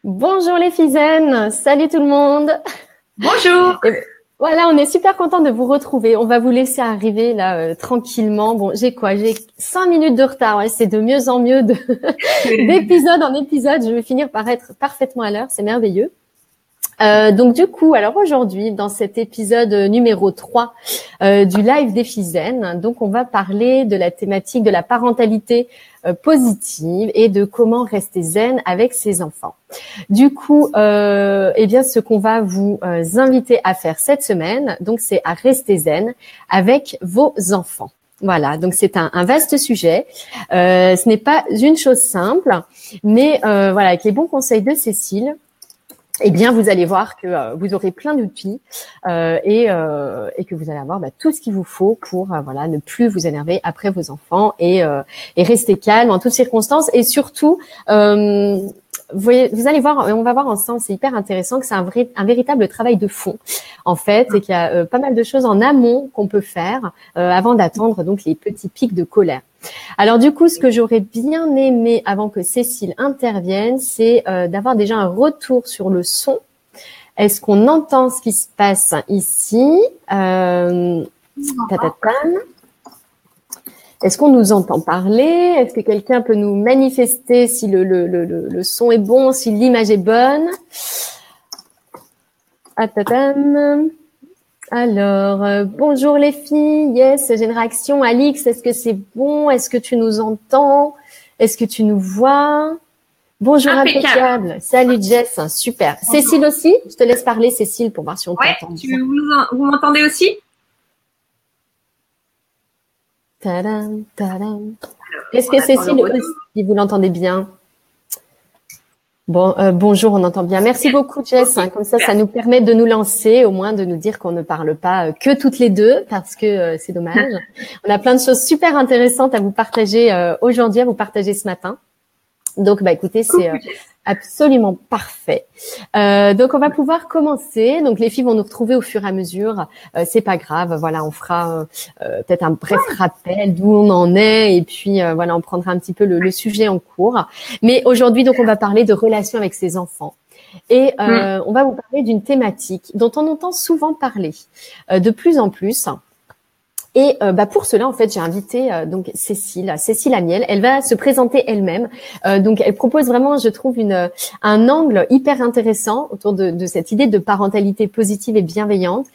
Bonjour les filles zen, salut tout le monde. Bonjour. Voilà, on est super content de vous retrouver. On va vous laisser arriver là tranquillement. Bon, j'ai 5 minutes de retard. Ouais, c'est de mieux en mieux d'épisode en épisode. Je vais finir par être parfaitement à l'heure. C'est merveilleux. Donc du coup, alors aujourd'hui, dans cet épisode numéro 3 du live des filles zen, donc on va parler de la thématique de la parentalité positive et de comment rester zen avec ses enfants. Du coup, eh bien, ce qu'on va vous inviter à faire cette semaine, donc c'est à rester zen avec vos enfants. Voilà, donc c'est un vaste sujet. Ce n'est pas une chose simple, mais voilà, avec les bons conseils de Cécile, eh bien, vous allez voir que vous aurez plein d'outils et que vous allez avoir tout ce qu'il vous faut pour voilà ne plus vous énerver après vos enfants et rester calme en toutes circonstances et surtout vous allez voir, on va voir ensemble, c'est hyper intéressant que c'est un véritable travail de fond en fait et qu'il y a pas mal de choses en amont qu'on peut faire avant d'attendre donc les petits pics de colère. Alors du coup, ce que j'aurais bien aimé avant que Cécile intervienne, c'est d'avoir déjà un retour sur le son. Est-ce qu'on entend ce qui se passe ici Est-ce qu'on nous entend parler? Est-ce que quelqu'un peut nous manifester si le son est bon, si l'image est bonne? Alors, bonjour les filles. Yes, j'ai une réaction. Alix, est-ce que c'est bon? Est-ce que tu nous entends? Est-ce que tu nous vois? Bonjour, impeccable. Salut Jess, super. Bonjour. Cécile aussi? Je te laisse parler, Cécile, pour voir si on t'entend. Vous m'entendez aussi? Tadam, tadam. Est-ce que Cécile aussi, vous l'entendez bien? Bon, bonjour, on entend bien. Merci beaucoup, Jess. Comme ça nous permet de nous lancer, au moins de nous dire qu'on ne parle pas que toutes les deux, parce que c'est dommage. On a plein de choses super intéressantes à vous partager aujourd'hui, à vous partager ce matin. Donc, écoutez, c'est absolument parfait. Donc, on va pouvoir commencer. Donc, les filles vont nous retrouver au fur et à mesure. C'est pas grave. Voilà, on fera peut-être un bref rappel d'où on en est, et puis voilà, on prendra un petit peu le sujet en cours. Mais aujourd'hui, donc, on va parler de relations avec ses enfants. Et on va vous parler d'une thématique dont on entend souvent parler de plus en plus. Et pour cela, en fait, j'ai invité donc Cécile Amiel. Elle va se présenter elle-même. Donc, elle propose vraiment, je trouve, un angle hyper intéressant autour de cette idée de parentalité positive et bienveillante,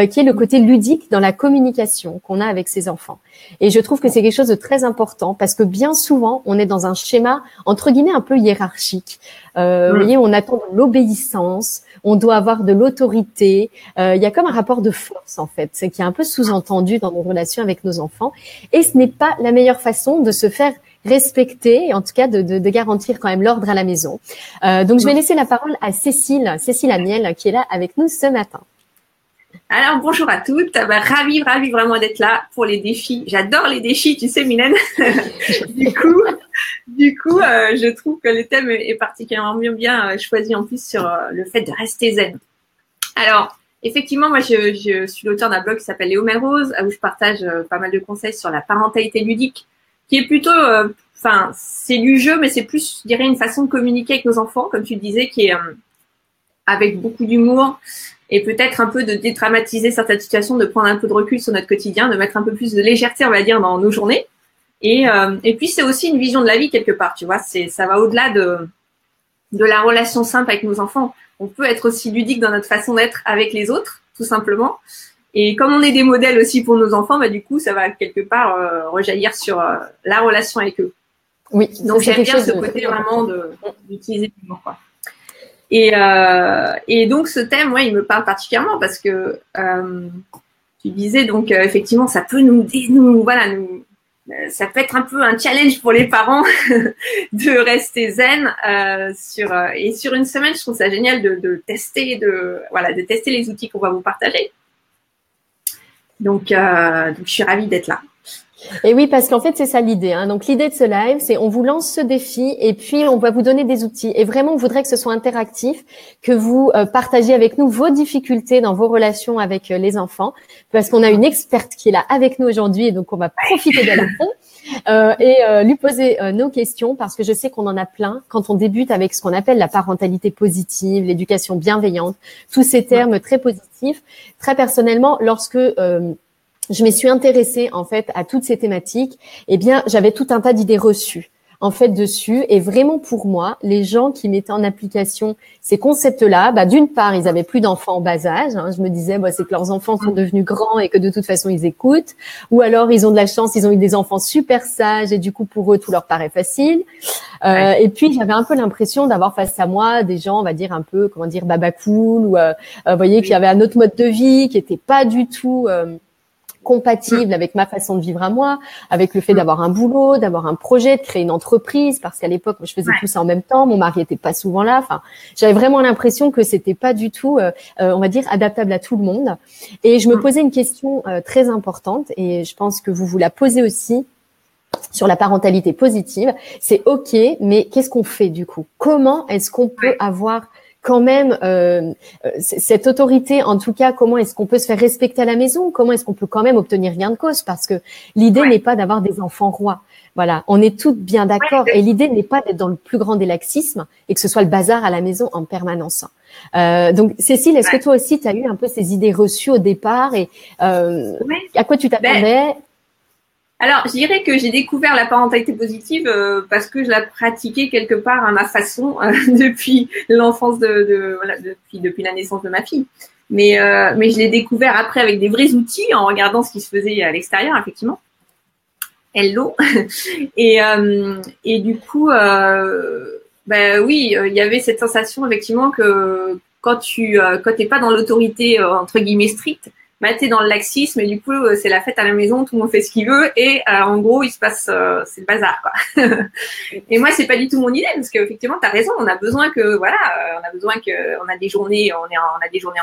qui est le côté ludique dans la communication qu'on a avec ses enfants. Et je trouve que c'est quelque chose de très important parce que bien souvent, on est dans un schéma entre guillemets un peu hiérarchique. Vous voyez, on attend de l'obéissance. On doit avoir de l'autorité. Il y a comme un rapport de force, en fait, qui est un peu sous-entendu dans nos relations avec nos enfants. Et ce n'est pas la meilleure façon de se faire respecter, et en tout cas de garantir quand même l'ordre à la maison. Donc, je vais laisser la parole à Cécile Amiel, qui est là avec nous ce matin. Alors, bonjour à toutes. Ravie vraiment d'être là pour les défis. J'adore les défis, tu sais, Mylène. Du coup, je trouve que le thème est particulièrement bien choisi en plus sur le fait de rester zen. Alors, effectivement, moi, je suis l'auteur d'un blog qui s'appelle Léo Melrose, où je partage pas mal de conseils sur la parentalité ludique, qui est plutôt, c'est du jeu, mais c'est plus, je dirais, une façon de communiquer avec nos enfants, comme tu disais, qui est avec beaucoup d'humour et peut-être un peu de dédramatiser certaines situations, de prendre un peu de recul sur notre quotidien, de mettre un peu plus de légèreté, on va dire, dans nos journées. Et puis, c'est aussi une vision de la vie quelque part, tu vois. Ça va au-delà de la relation simple avec nos enfants. On peut être aussi ludique dans notre façon d'être avec les autres, tout simplement. Et comme on est des modèles aussi pour nos enfants, du coup, ça va quelque part rejaillir sur la relation avec eux. Oui. Donc, j'aime bien ce côté vraiment d'utiliser l'humour, quoi. Et donc, ce thème, il me parle particulièrement parce que tu disais, donc, effectivement, ça peut ça peut être un peu un challenge pour les parents de rester zen et sur une semaine, je trouve ça génial de tester les outils qu'on va vous partager. Donc je suis ravie d'être là. Et oui, parce qu'en fait, c'est ça l'idée, hein. Donc, l'idée de ce live, c'est on vous lance ce défi et puis on va vous donner des outils. Et vraiment, on voudrait que ce soit interactif, que vous partagiez avec nous vos difficultés dans vos relations avec les enfants, parce qu'on a une experte qui est là avec nous aujourd'hui et donc on va profiter d'elle à fond et lui poser nos questions parce que je sais qu'on en a plein quand on débute avec ce qu'on appelle la parentalité positive, l'éducation bienveillante, tous ces termes très positifs. Très personnellement, lorsque je me suis intéressée en fait à toutes ces thématiques, eh bien j'avais tout un tas d'idées reçues en fait dessus et vraiment pour moi les gens qui mettaient en application ces concepts-là, d'une part ils avaient plus d'enfants en bas âge, hein, je me disais c'est que leurs enfants sont devenus grands et que de toute façon ils écoutent, ou alors ils ont de la chance, ils ont eu des enfants super sages et du coup pour eux tout leur paraît facile. Et puis j'avais un peu l'impression d'avoir face à moi des gens, on va dire un peu baba cool, ou vous voyez qui avaient un autre mode de vie qui était pas du tout compatible avec ma façon de vivre à moi, avec le fait d'avoir un boulot, d'avoir un projet, de créer une entreprise, parce qu'à l'époque, je faisais tout ça en même temps, mon mari était pas souvent là, enfin, j'avais vraiment l'impression que c'était pas du tout, on va dire, adaptable à tout le monde. Et je me posais une question très importante, et je pense que vous la posez aussi, sur la parentalité positive, c'est OK, mais qu'est-ce qu'on fait du coup? Comment est-ce qu'on peut avoir quand même cette autorité, en tout cas, comment est-ce qu'on peut se faire respecter à la maison? Comment est-ce qu'on peut quand même obtenir gain de cause? Parce que l'idée n'est pas d'avoir des enfants rois. Voilà, on est toutes bien d'accord. Et l'idée n'est pas d'être dans le plus grand des laxismes et que ce soit le bazar à la maison en permanence. Donc, Cécile, est-ce que toi aussi, tu as eu un peu ces idées reçues au départ et à quoi tu t'attendais? Alors, je dirais que j'ai découvert la parentalité positive parce que je la pratiquais quelque part à ma façon depuis l'enfance depuis la naissance de ma fille. Mais je l'ai découvert après avec des vrais outils en regardant ce qui se faisait à l'extérieur, effectivement. Hello. Et du coup, oui, il y avait cette sensation effectivement que quand t'es pas dans l'autorité entre guillemets stricte, t'es dans le laxisme et du coup c'est la fête à la maison, tout le monde fait ce qu'il veut et en gros il se passe c'est le bazar quoi. Et moi c'est pas du tout mon idée parce qu'effectivement t'as raison, on a besoin que on a des journées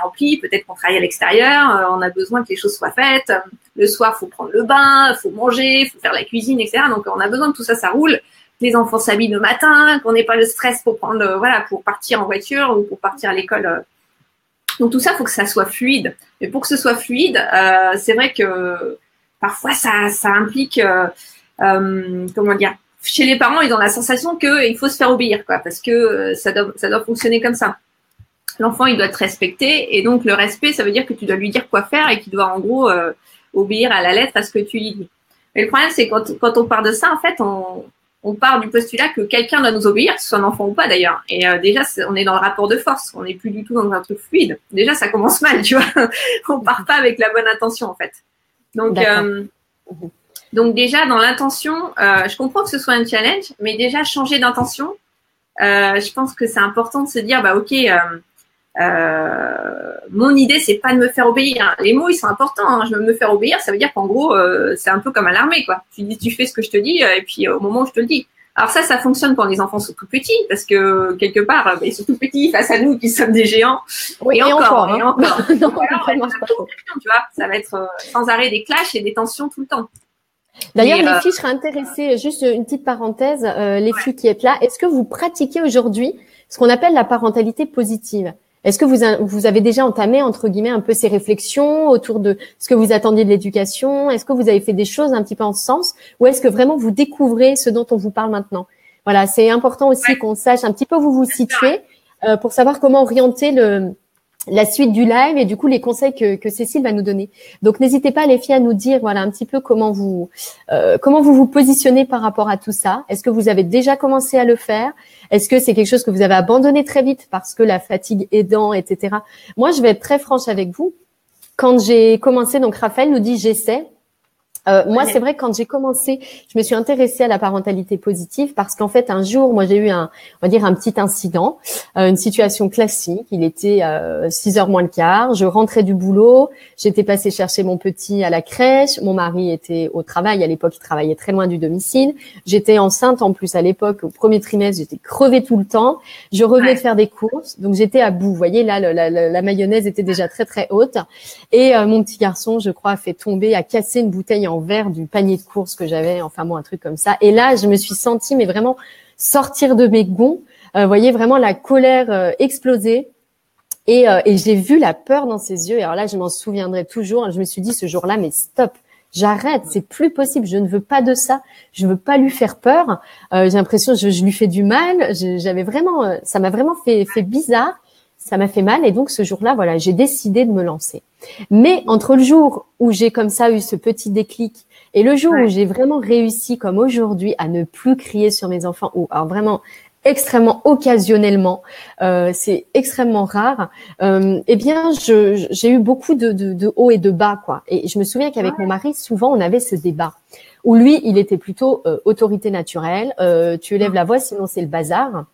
remplies, peut-être qu'on travaille à l'extérieur, on a besoin que les choses soient faites. Le soir faut prendre le bain, faut manger, faut faire la cuisine, etc. Donc on a besoin que tout ça roule. Les enfants s'habillent le matin, qu'on n'ait pas le stress pour pour partir en voiture ou pour partir à l'école. Donc tout ça, faut que ça soit fluide. Mais pour que ce soit fluide, c'est vrai que parfois ça implique, chez les parents, ils ont la sensation qu'il faut se faire obéir, quoi, parce que ça doit fonctionner comme ça. L'enfant, il doit te respecter, et donc le respect, ça veut dire que tu dois lui dire quoi faire et qu'il doit en gros obéir à la lettre à ce que tu lui dis. Mais le problème, c'est quand on part de ça, en fait, on part du postulat que quelqu'un doit nous obéir, que ce soit un enfant ou pas d'ailleurs. Et déjà, on est dans le rapport de force. On n'est plus du tout dans un truc fluide. Déjà, ça commence mal, tu vois. On part pas avec la bonne intention, en fait. Donc déjà, dans l'intention, je comprends que ce soit un challenge, mais déjà, changer d'intention, je pense que c'est important de se dire, OK, mon idée, c'est pas de me faire obéir. Les mots, ils sont importants. Hein. Je veux me faire obéir, ça veut dire qu'en gros, c'est un peu comme à l'armée, quoi. Tu fais ce que je te dis, et puis au moment où je te le dis. Alors ça fonctionne quand les enfants sont tout petits, parce que quelque part, ils sont tout petits face à nous qui sommes des géants. Oui, et encore. Non, tu vois, ça va être sans arrêt des clashs et des tensions tout le temps. D'ailleurs, les filles, je serais intéressée, juste une petite parenthèse, les filles qui êtes là, est-ce que vous pratiquez aujourd'hui ce qu'on appelle la parentalité positive? Est-ce que vous avez déjà entamé, entre guillemets, un peu ces réflexions autour de ce que vous attendiez de l'éducation? Est-ce que vous avez fait des choses un petit peu en ce sens? Ou est-ce que vraiment vous découvrez ce dont on vous parle maintenant? Voilà, c'est important aussi qu'on sache un petit peu où vous vous situez pour savoir comment orienter la suite du live et du coup les conseils que Cécile va nous donner. Donc n'hésitez pas les filles à nous dire un petit peu comment vous vous positionnez par rapport à tout ça. Est-ce que vous avez déjà commencé à le faire? Est-ce que c'est quelque chose que vous avez abandonné très vite parce que la fatigue aidant, etc. Moi, je vais être très franche avec vous. Quand j'ai commencé, donc Raphaël nous dit j'essaie. Moi, c'est vrai, quand j'ai commencé, je me suis intéressée à la parentalité positive parce qu'en fait, un jour, moi, j'ai eu un petit incident, une situation classique. Il était 6h moins le quart. Je rentrais du boulot. J'étais passée chercher mon petit à la crèche. Mon mari était au travail. À l'époque, il travaillait très loin du domicile. J'étais enceinte en plus à l'époque. Au premier trimestre, j'étais crevée tout le temps. Je revenais de faire des courses, donc j'étais à bout. Vous voyez, là, la mayonnaise était déjà très très haute. Et mon petit garçon, je crois, a cassé une bouteille en l'envers du panier de courses que j'avais, enfin bon, un truc comme ça. Et là, je me suis sentie, mais vraiment sortir de mes gonds. Vous voyez vraiment la colère exploser. Et j'ai vu la peur dans ses yeux. Et alors là, je m'en souviendrai toujours. Je me suis dit ce jour-là, mais stop, j'arrête, c'est plus possible. Je ne veux pas de ça. Je veux pas lui faire peur. J'ai l'impression que je lui fais du mal. J'avais vraiment, ça m'a vraiment fait bizarre. Ça m'a fait mal. Et donc ce jour-là, voilà, j'ai décidé de me lancer. Mais entre le jour où j'ai comme ça eu ce petit déclic et le jour où j'ai vraiment réussi, comme aujourd'hui, à ne plus crier sur mes enfants, ou alors vraiment extrêmement occasionnellement, c'est extrêmement rare. Eh bien, j'ai eu beaucoup de hauts et de bas, quoi. Et je me souviens qu'avec mon mari, souvent, on avait ce débat où lui, il était plutôt autorité naturelle. Tu élèves la voix, sinon c'est le bazar.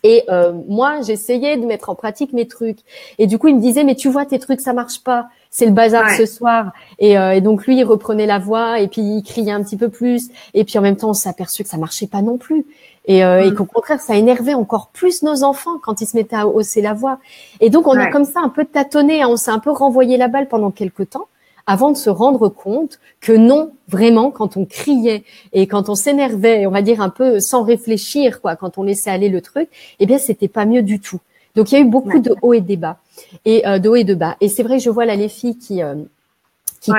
Et moi, j'essayais de mettre en pratique mes trucs. Et du coup, il me disait, mais tu vois, tes trucs, ça marche pas. C'est le bazar ce soir. Et donc, lui, il reprenait la voix et puis il criait un petit peu plus. Et puis, en même temps, on s'est aperçu que ça marchait pas non plus. Et qu'au contraire, ça énervait encore plus nos enfants quand ils se mettaient à hausser la voix. Et donc, on a comme ça un peu tâtonné, hein, on s'est un peu renvoyé la balle pendant quelques temps avant de se rendre compte que non, vraiment, quand on criait et quand on s'énervait, on va dire un peu sans réfléchir, quoi, quand on laissait aller le truc, eh bien, c'était pas mieux du tout. Donc, il y a eu beaucoup de hauts et de bas, de hauts et de bas. Et c'est vrai que je vois là les filles qui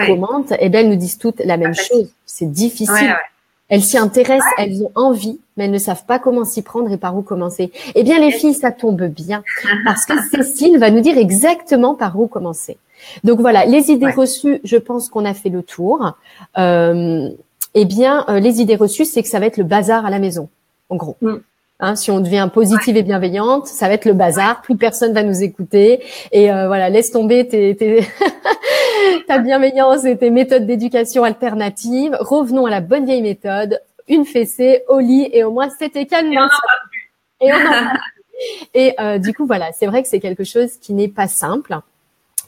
commentent, eh bien, elles nous disent toutes la même chose. C'est difficile. Elles s'y intéressent, elles ont envie, mais elles ne savent pas comment s'y prendre et par où commencer. Eh bien, les filles, ça tombe bien, parce que Cécile va nous dire exactement par où commencer. Donc voilà, les idées reçues, je pense qu'on a fait le tour. Eh bien, les idées reçues, c'est que ça va être le bazar à la maison, en gros. Hein, si on devient positive et bienveillante, ça va être le bazar. Plus personne va nous écouter. Et voilà, laisse tomber ta bienveillance et tes méthodes d'éducation alternatives. Revenons à la bonne vieille méthode. Une fessée au lit et au moins c'était calme. Et on en parle plus. Et du coup, voilà, c'est vrai que c'est quelque chose qui n'est pas simple.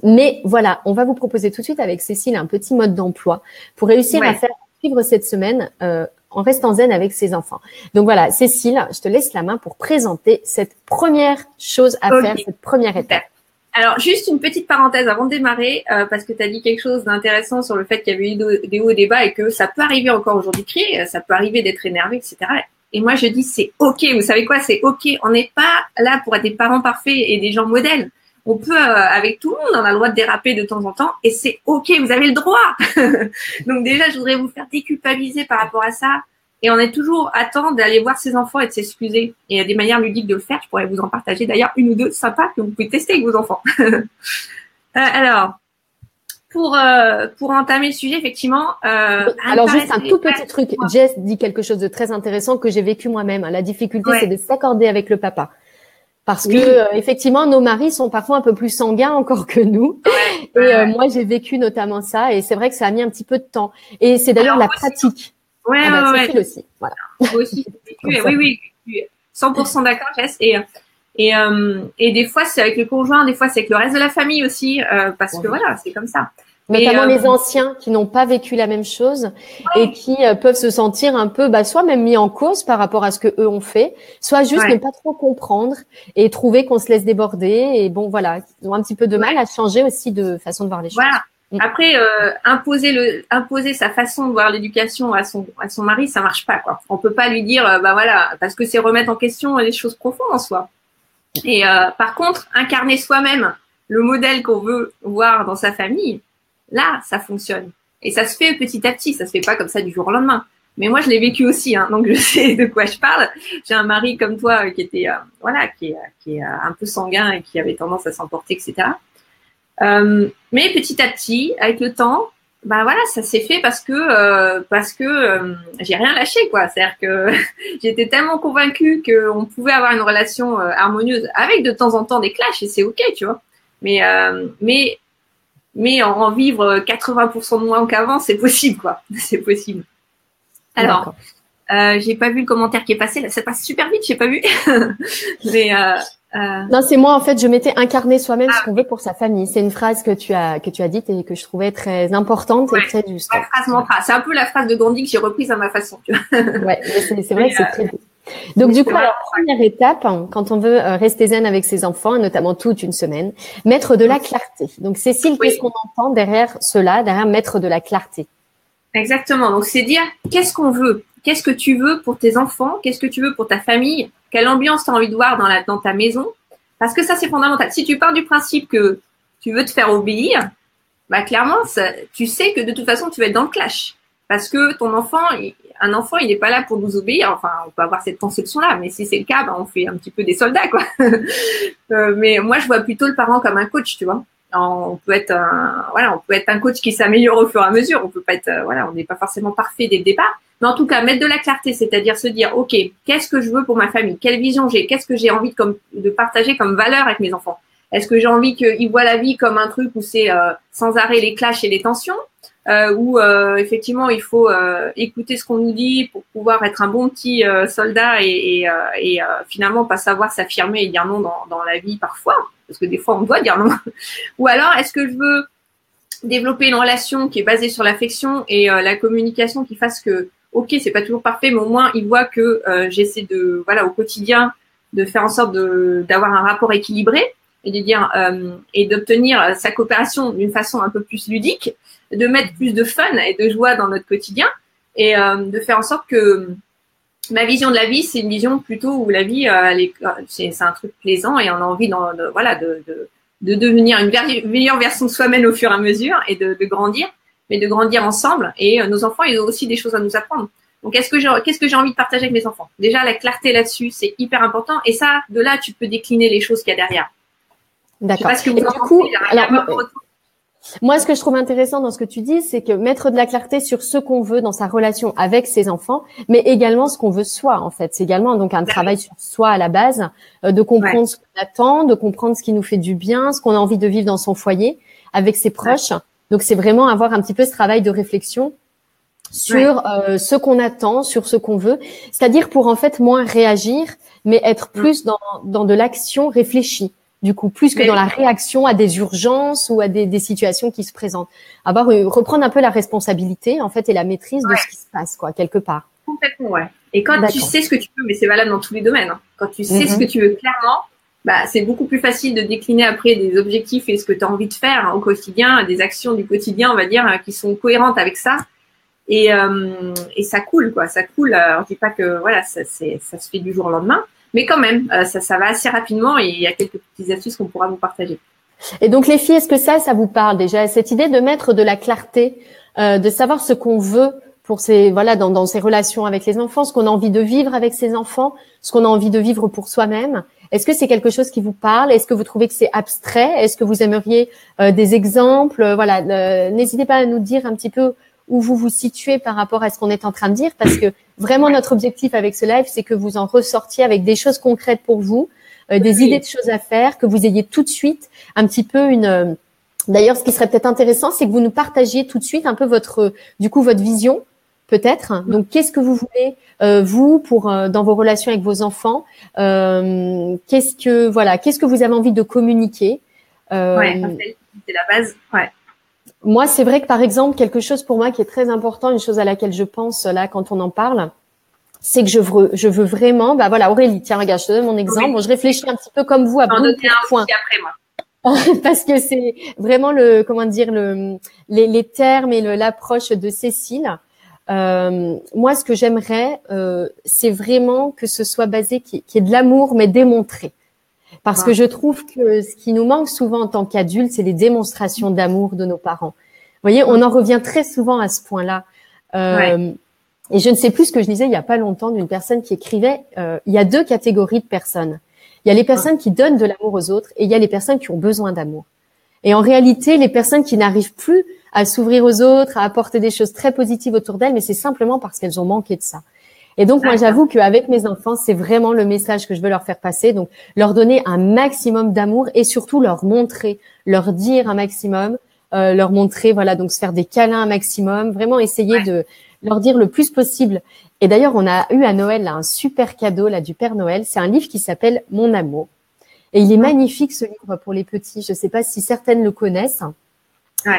Mais voilà, on va vous proposer tout de suite avec Cécile un petit mode d'emploi pour réussir à faire suivre cette semaine en restant zen avec ses enfants. Donc voilà, Cécile, je te laisse la main pour présenter cette première chose à faire, cette première étape. Alors, juste une petite parenthèse avant de démarrer, parce que tu as dit quelque chose d'intéressant sur le fait qu'il y avait eu des hauts et des bas et que ça peut arriver encore aujourd'hui de crier, ça peut arriver d'être énervé, etc. Et moi, je dis, c'est OK. Vous savez quoi? C'est OK. On n'est pas là pour être des parents parfaits et des gens modèles. On peut, avec tout le monde, on a le droit de déraper de temps en temps et c'est OK, vous avez le droit. Donc déjà, je voudrais vous faire déculpabiliser par rapport à ça. Et on est toujours à temps d'aller voir ses enfants et de s'excuser. Et il y a des manières ludiques de le faire. Je pourrais vous en partager d'ailleurs une ou deux sympas que vous pouvez tester avec vos enfants. Alors, pour entamer le sujet, effectivement. Alors juste un tout petit truc. Jess dit quelque chose de très intéressant que j'ai vécu moi-même. La difficulté, c'est de s'accorder avec le papa. Parce que effectivement, nos maris sont parfois un peu plus sanguins encore que nous. Moi, j'ai vécu notamment ça, et c'est vrai que ça a mis un petit peu de temps. Et c'est d'ailleurs la pratique. Cécile aussi. Voilà. Moi aussi. Oui, 100% d'accord, Jess. Et des fois, c'est avec le conjoint, des fois, c'est avec le reste de la famille aussi, parce que voilà, c'est comme ça. Notamment les anciens qui n'ont pas vécu la même chose et qui peuvent se sentir un peu, soit même mis en cause par rapport à ce que eux ont fait, soit juste ne pas trop comprendre et trouver qu'on se laisse déborder. Et bon, voilà, ils ont un petit peu de mal à changer aussi de façon de voir les choses. Voilà. Après, imposer sa façon de voir l'éducation à son mari, ça marche pas, quoi. On peut pas lui dire, voilà, parce que c'est remettre en question les choses profondes en soi. Et par contre, incarner soi-même le modèle qu'on veut voir dans sa famille, là, ça fonctionne. Et ça se fait petit à petit, ça se fait pas comme ça du jour au lendemain. Mais moi, je l'ai vécu aussi, hein, donc je sais de quoi je parle. J'ai un mari comme toi qui était, qui est un peu sanguin et qui avait tendance à s'emporter, etc. Mais petit à petit, avec le temps, voilà, ça s'est fait parce que j'ai rien lâché, quoi. C'est-à-dire que j'étais tellement convaincue qu'on pouvait avoir une relation harmonieuse avec de temps en temps des clashs et c'est ok, tu vois. Mais en vivre 80% de moins qu'avant, c'est possible, quoi. C'est possible. Alors, j'ai pas vu le commentaire qui est passé. Là, ça passe super vite, j'ai pas vu. Mais non, c'est moi en fait. Je m'étais incarné soi-même ce qu'on veut pour sa famille. C'est une phrase que tu as dite et que je trouvais très importante et très juste. La phrase mantra. C'est un peu la phrase de Gandhi que j'ai reprise à ma façon. Tu vois. Ouais, c'est vrai que c'est très beau. Donc du coup, alors, première étape, quand on veut rester zen avec ses enfants, notamment toute une semaine, mettre de la clarté. Donc Cécile, qu'est-ce qu'on entend derrière cela, derrière mettre de la clarté? Exactement. Donc, c'est dire qu'est-ce qu'on veut, qu'est-ce que tu veux pour tes enfants, qu'est-ce que tu veux pour ta famille, quelle ambiance tu as envie de voir dans ta maison. Parce que ça, c'est fondamental. Si tu pars du principe que tu veux te faire obéir, bah clairement, tu sais que de toute façon, tu vas être dans le clash. Parce que ton enfant, un enfant, il n'est pas là pour nous obéir. Enfin, on peut avoir cette conception-là, mais si c'est le cas, bah, on fait un petit peu des soldats, quoi. Mais moi, je vois plutôt le parent comme un coach, tu vois. On peut être un coach qui s'améliore au fur et à mesure. On peut pas être, on n'est pas forcément parfait dès le départ. Mais en tout cas, mettre de la clarté, c'est-à-dire se dire, OK, qu'est-ce que je veux pour ma famille? Quelle vision j'ai? Qu'est-ce que j'ai envie de partager comme valeur avec mes enfants? Est-ce que j'ai envie qu'ils voient la vie comme un truc où c'est sans arrêt les clashs et les tensions, où effectivement il faut écouter ce qu'on nous dit pour pouvoir être un bon petit soldat et finalement pas savoir s'affirmer et dire non dans la vie parfois, parce que des fois on doit dire non. Ou alors est-ce que je veux développer une relation qui est basée sur l'affection et la communication qui fasse que ok, c'est pas toujours parfait, mais au moins ils voient que j'essaie de au quotidien de faire en sorte d'avoir un rapport équilibré et de dire et d'obtenir sa coopération d'une façon un peu plus ludique, de mettre plus de fun et de joie dans notre quotidien et de faire en sorte que ma vision de la vie, c'est une vision plutôt où la vie c'est un truc plaisant et on a envie de devenir une meilleure version de soi-même au fur et à mesure et de grandir, mais de grandir ensemble. Et nos enfants, ils ont aussi des choses à nous apprendre. Donc, qu'est-ce que j'ai envie de partager avec mes enfants? Déjà, la clarté là-dessus, c'est hyper important. Et ça, de là, tu peux décliner les choses qu'il y a derrière. D'accord. Et du coup, moi, ce que je trouve intéressant dans ce que tu dis, c'est que mettre de la clarté sur ce qu'on veut dans sa relation avec ses enfants, mais également ce qu'on veut soi, en fait. C'est également donc un travail sur soi à la base, de comprendre ce qu'on attend, de comprendre ce qui nous fait du bien, ce qu'on a envie de vivre dans son foyer, avec ses proches. Donc, c'est vraiment avoir un petit peu ce travail de réflexion sur ce qu'on attend, sur ce qu'on veut. C'est-à-dire pour, en fait, moins réagir, mais être plus dans de l'action réfléchie. Du coup, plus que dans la réaction à des urgences ou à des situations qui se présentent. Reprendre un peu la responsabilité, en fait, et la maîtrise de ce qui se passe, quoi, quelque part. Complètement, ouais. Et quand tu sais ce que tu veux, mais c'est valable dans tous les domaines, hein. Quand tu sais ce que tu veux clairement, bah, c'est beaucoup plus facile de décliner après des objectifs et ce que tu as envie de faire au quotidien, des actions du quotidien, on va dire, qui sont cohérentes avec ça. Et ça coule, quoi. Ça coule. On dit pas que, ça se fait du jour au lendemain. Mais quand même, ça va assez rapidement et il y a quelques petites astuces qu'on pourra vous partager. Et donc les filles, est-ce que ça vous parle déjà, cette idée de mettre de la clarté, de savoir ce qu'on veut pour dans ses relations avec les enfants, ce qu'on a envie de vivre avec ses enfants, ce qu'on a envie de vivre pour soi-même. Est-ce que c'est quelque chose qui vous parle? Est-ce que vous trouvez que c'est abstrait? Est-ce que vous aimeriez des exemples? N'hésitez pas à nous dire un petit peu où vous vous situez par rapport à ce qu'on est en train de dire, parce que vraiment notre objectif avec ce live, c'est que vous en ressortiez avec des choses concrètes pour vous, des idées de choses à faire, que vous ayez tout de suite un petit peu D'ailleurs, ce qui serait peut-être intéressant, c'est que vous nous partagiez tout de suite un peu votre vision, peut-être. Donc, qu'est-ce que vous voulez vous pour dans vos relations avec vos enfants? Qu'est-ce que vous avez envie de communiquer? C'est la base. Ouais. Moi, c'est vrai que par exemple, quelque chose pour moi qui est très important, une chose à laquelle je pense là quand on en parle, c'est que je veux vraiment, Aurélie, tiens, regarde, je te donne mon exemple. Bon, je réfléchis un petit peu comme vous à bout de point. Parce que c'est vraiment les termes et l'approche de Cécile. Moi, ce que j'aimerais, c'est vraiment que ce soit basé, qu'il y ait de l'amour, mais démontré. Parce que je trouve que ce qui nous manque souvent en tant qu'adultes, c'est les démonstrations d'amour de nos parents. Vous voyez, on en revient très souvent à ce point-là. Et je ne sais plus ce que je disais il y a pas longtemps d'une personne qui écrivait, il y a deux catégories de personnes. Il y a les personnes qui donnent de l'amour aux autres et il y a les personnes qui ont besoin d'amour. Et en réalité, les personnes qui n'arrivent plus à s'ouvrir aux autres, à apporter des choses très positives autour d'elles, mais c'est simplement parce qu'elles ont manqué de ça. Et donc, moi, j'avoue qu'avec mes enfants, c'est vraiment le message que je veux leur faire passer. Donc, leur donner un maximum d'amour et surtout leur montrer, leur dire un maximum, leur montrer, donc se faire des câlins un maximum, vraiment essayer de leur dire le plus possible. Et d'ailleurs, on a eu à Noël là, un super cadeau là du Père Noël. C'est un livre qui s'appelle Mon amour. Et il est magnifique, ce livre, pour les petits. Je ne sais pas si certaines le connaissent.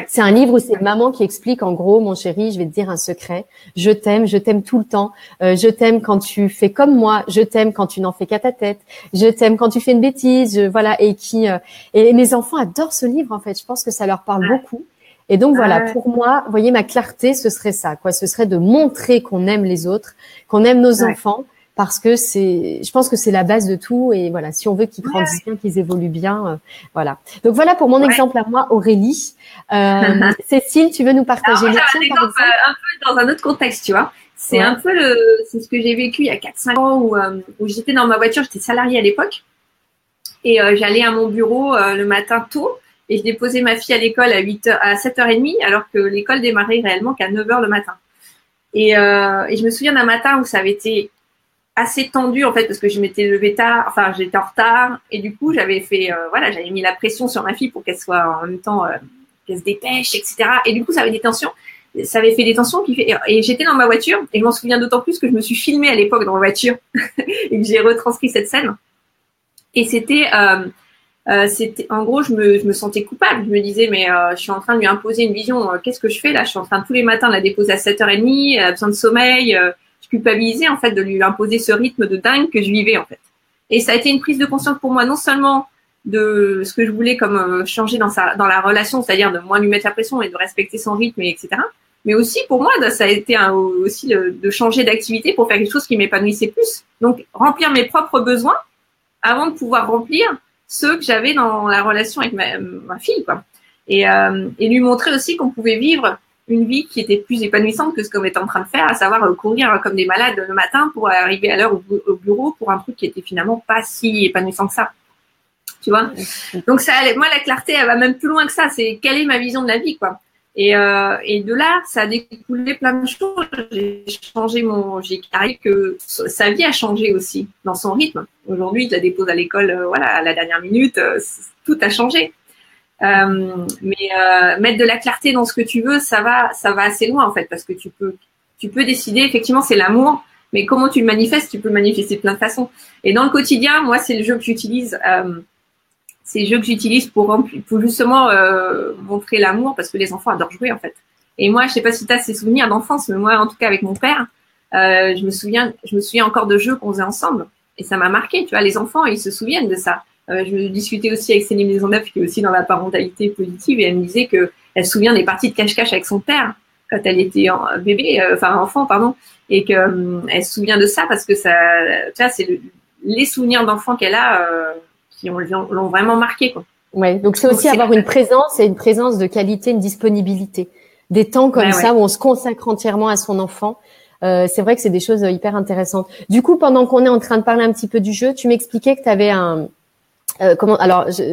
C'est un livre où c'est maman qui explique en gros, mon chéri, je vais te dire un secret. Je t'aime tout le temps. Je t'aime quand tu fais comme moi. Je t'aime quand tu n'en fais qu'à ta tête. Je t'aime quand tu fais une bêtise. Et mes enfants adorent ce livre en fait. Je pense que ça leur parle beaucoup. Et donc voilà, pour moi, vous voyez, ma clarté, ce serait ça, quoi. Ce serait de montrer qu'on aime les autres, qu'on aime nos enfants, parce que je pense que c'est la base de tout. Et voilà, si on veut qu'ils grandissent bien, qu'ils évoluent bien, voilà. Donc voilà pour mon exemple à moi, Aurélie. Cécile, tu veux nous partager le tien, par exemple? Un peu dans un autre contexte, tu vois. C'est un peu c'est ce que j'ai vécu il y a 4-5 ans où j'étais dans ma voiture, j'étais salariée à l'époque. Et j'allais à mon bureau le matin tôt et je déposais ma fille à l'école à 7h30 alors que l'école démarrait réellement qu'à 9h le matin. Et je me souviens d'un matin où ça avait été assez tendu en fait parce que je m'étais levée tard, enfin j'étais en retard et du coup j'avais fait j'avais mis la pression sur ma fille pour qu'elle soit en même temps qu'elle se dépêche, etc. Et du coup ça avait des tensions. Ça avait fait des tensions et j'étais dans ma voiture et je m'en souviens d'autant plus que je me suis filmée à l'époque dans ma voiture et que j'ai retranscrit cette scène. Et c'était en gros, je me sentais coupable. Je me disais, mais je suis en train de lui imposer une vision. Qu'est-ce que je fais là? Je suis en train de tous les matins de la déposer à 7h30. Elle a besoin de sommeil. Je culpabilisais en fait de lui imposer ce rythme de dingue que je vivais en fait. Et ça a été une prise de conscience pour moi, non seulement de ce que je voulais comme changer dans la relation, c'est-à-dire de moins lui mettre la pression et de respecter son rythme, etc. Mais aussi pour moi, ça a été aussi de changer d'activité pour faire quelque chose qui m'épanouissait plus. Donc remplir mes propres besoins avant de pouvoir remplir ceux que j'avais dans la relation avec ma fille, quoi. Et lui montrer aussi qu'on pouvait vivre une vie qui était plus épanouissante que ce qu'on était en train de faire, à savoir courir comme des malades le matin pour arriver à l'heure au bureau pour un truc qui était finalement pas si épanouissant que ça. Tu vois? Donc moi, la clarté, elle va même plus loin que ça. C'est quelle est ma vision de la vie, quoi. Et de là, ça a découlé plein de choses. J'ai carré que sa vie a changé aussi dans son rythme. Aujourd'hui, je la dépose à l'école, à la dernière minute, tout a changé. Mais mettre de la clarté dans ce que tu veux, ça va assez loin en fait, parce que tu peux décider. Effectivement, c'est l'amour, mais comment tu le manifestes, tu peux le manifester de plein de façons. Et dans le quotidien, moi, c'est le jeu que j'utilise. C'est le jeu que j'utilise pour justement montrer l'amour, parce que les enfants adorent jouer en fait. Et moi, je sais pas si tu as ces souvenirs d'enfance, mais moi, en tout cas avec mon père, je me souviens encore de jeux qu'on faisait ensemble, et ça m'a marqué. Tu vois, les enfants, ils se souviennent de ça. Je discutais aussi avec Céline Maisonneuve, qui est aussi dans la parentalité positive, et elle me disait que elle se souvient des parties de cache-cache avec son père quand elle était enfant, pardon, et que elle se souvient de ça parce que ça, tu vois, c'est les souvenirs d'enfants qu'elle a qui l'ont vraiment marqué, quoi. Ouais, donc c'est aussi avoir une présence et une présence de qualité, une disponibilité, des temps comme ça où on se consacre entièrement à son enfant. C'est vrai que c'est des choses hyper intéressantes. Du coup, pendant qu'on est en train de parler un petit peu du jeu, tu m'expliquais que tu avais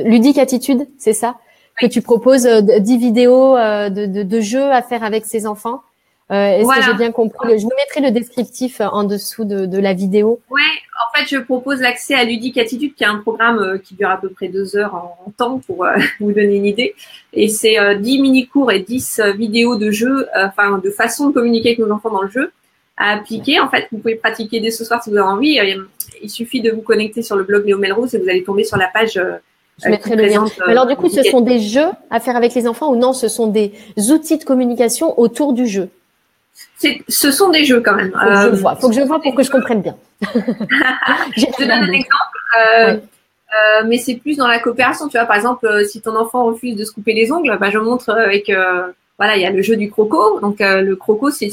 ludique attitude, c'est ça? Que tu proposes 10 vidéos de jeux à faire avec ses enfants. Est-ce que j'ai bien compris? Je vous mettrai le descriptif en dessous de la vidéo. Ouais, en fait, je propose l'accès à Ludique Attitude, qui est un programme qui dure à peu près 2 heures en temps pour vous donner une idée. Et c'est 10 mini-cours et 10 vidéos de jeux, de façon de communiquer avec nos enfants dans le jeu, à appliquer. En fait, vous pouvez pratiquer dès ce soir si vous avez envie. Il suffit de vous connecter sur le blog Léo Melrose et vous allez tomber sur la page. Je mettrai le lien. Alors du coup, ce sont des jeux à faire avec les enfants ou non? Ce sont des outils de communication autour du jeu. Ce sont des jeux quand même. Faut que je vois pour que je comprenne bien. Je te donne un exemple. Mais c'est plus dans la coopération. Tu vois, par exemple, si ton enfant refuse de se couper les ongles, je montre avec il y a le jeu du croco. Donc le croco, c'est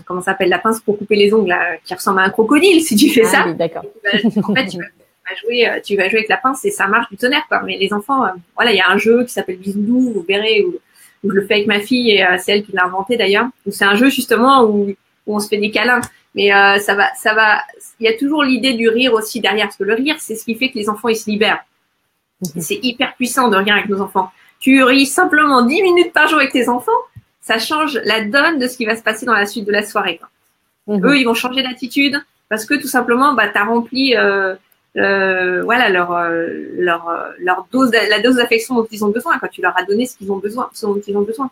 comment ça s'appelle, la pince pour couper les ongles là, qui ressemble à un crocodile. Si tu fais ça, oui, d'accord. En fait, tu vas jouer avec la pince et ça marche du tonnerre, quoi. Mais les enfants, il y a un jeu qui s'appelle Bisoudou, vous verrez, où je le fais avec ma fille et c'est elle qui l'a inventé d'ailleurs. C'est un jeu justement où on se fait des câlins. Mais ça va. Il y a toujours l'idée du rire aussi derrière, parce que le rire, c'est ce qui fait que les enfants ils se libèrent. C'est hyper puissant de rire avec nos enfants. Tu ris simplement 10 minutes par jour avec tes enfants, ça change la donne de ce qui va se passer dans la suite de la soirée, quoi. Eux, ils vont changer d'attitude parce que tout simplement, t'as rempli la dose d'affection dont ils ont besoin, quand tu leur as donné ce dont ils ont besoin.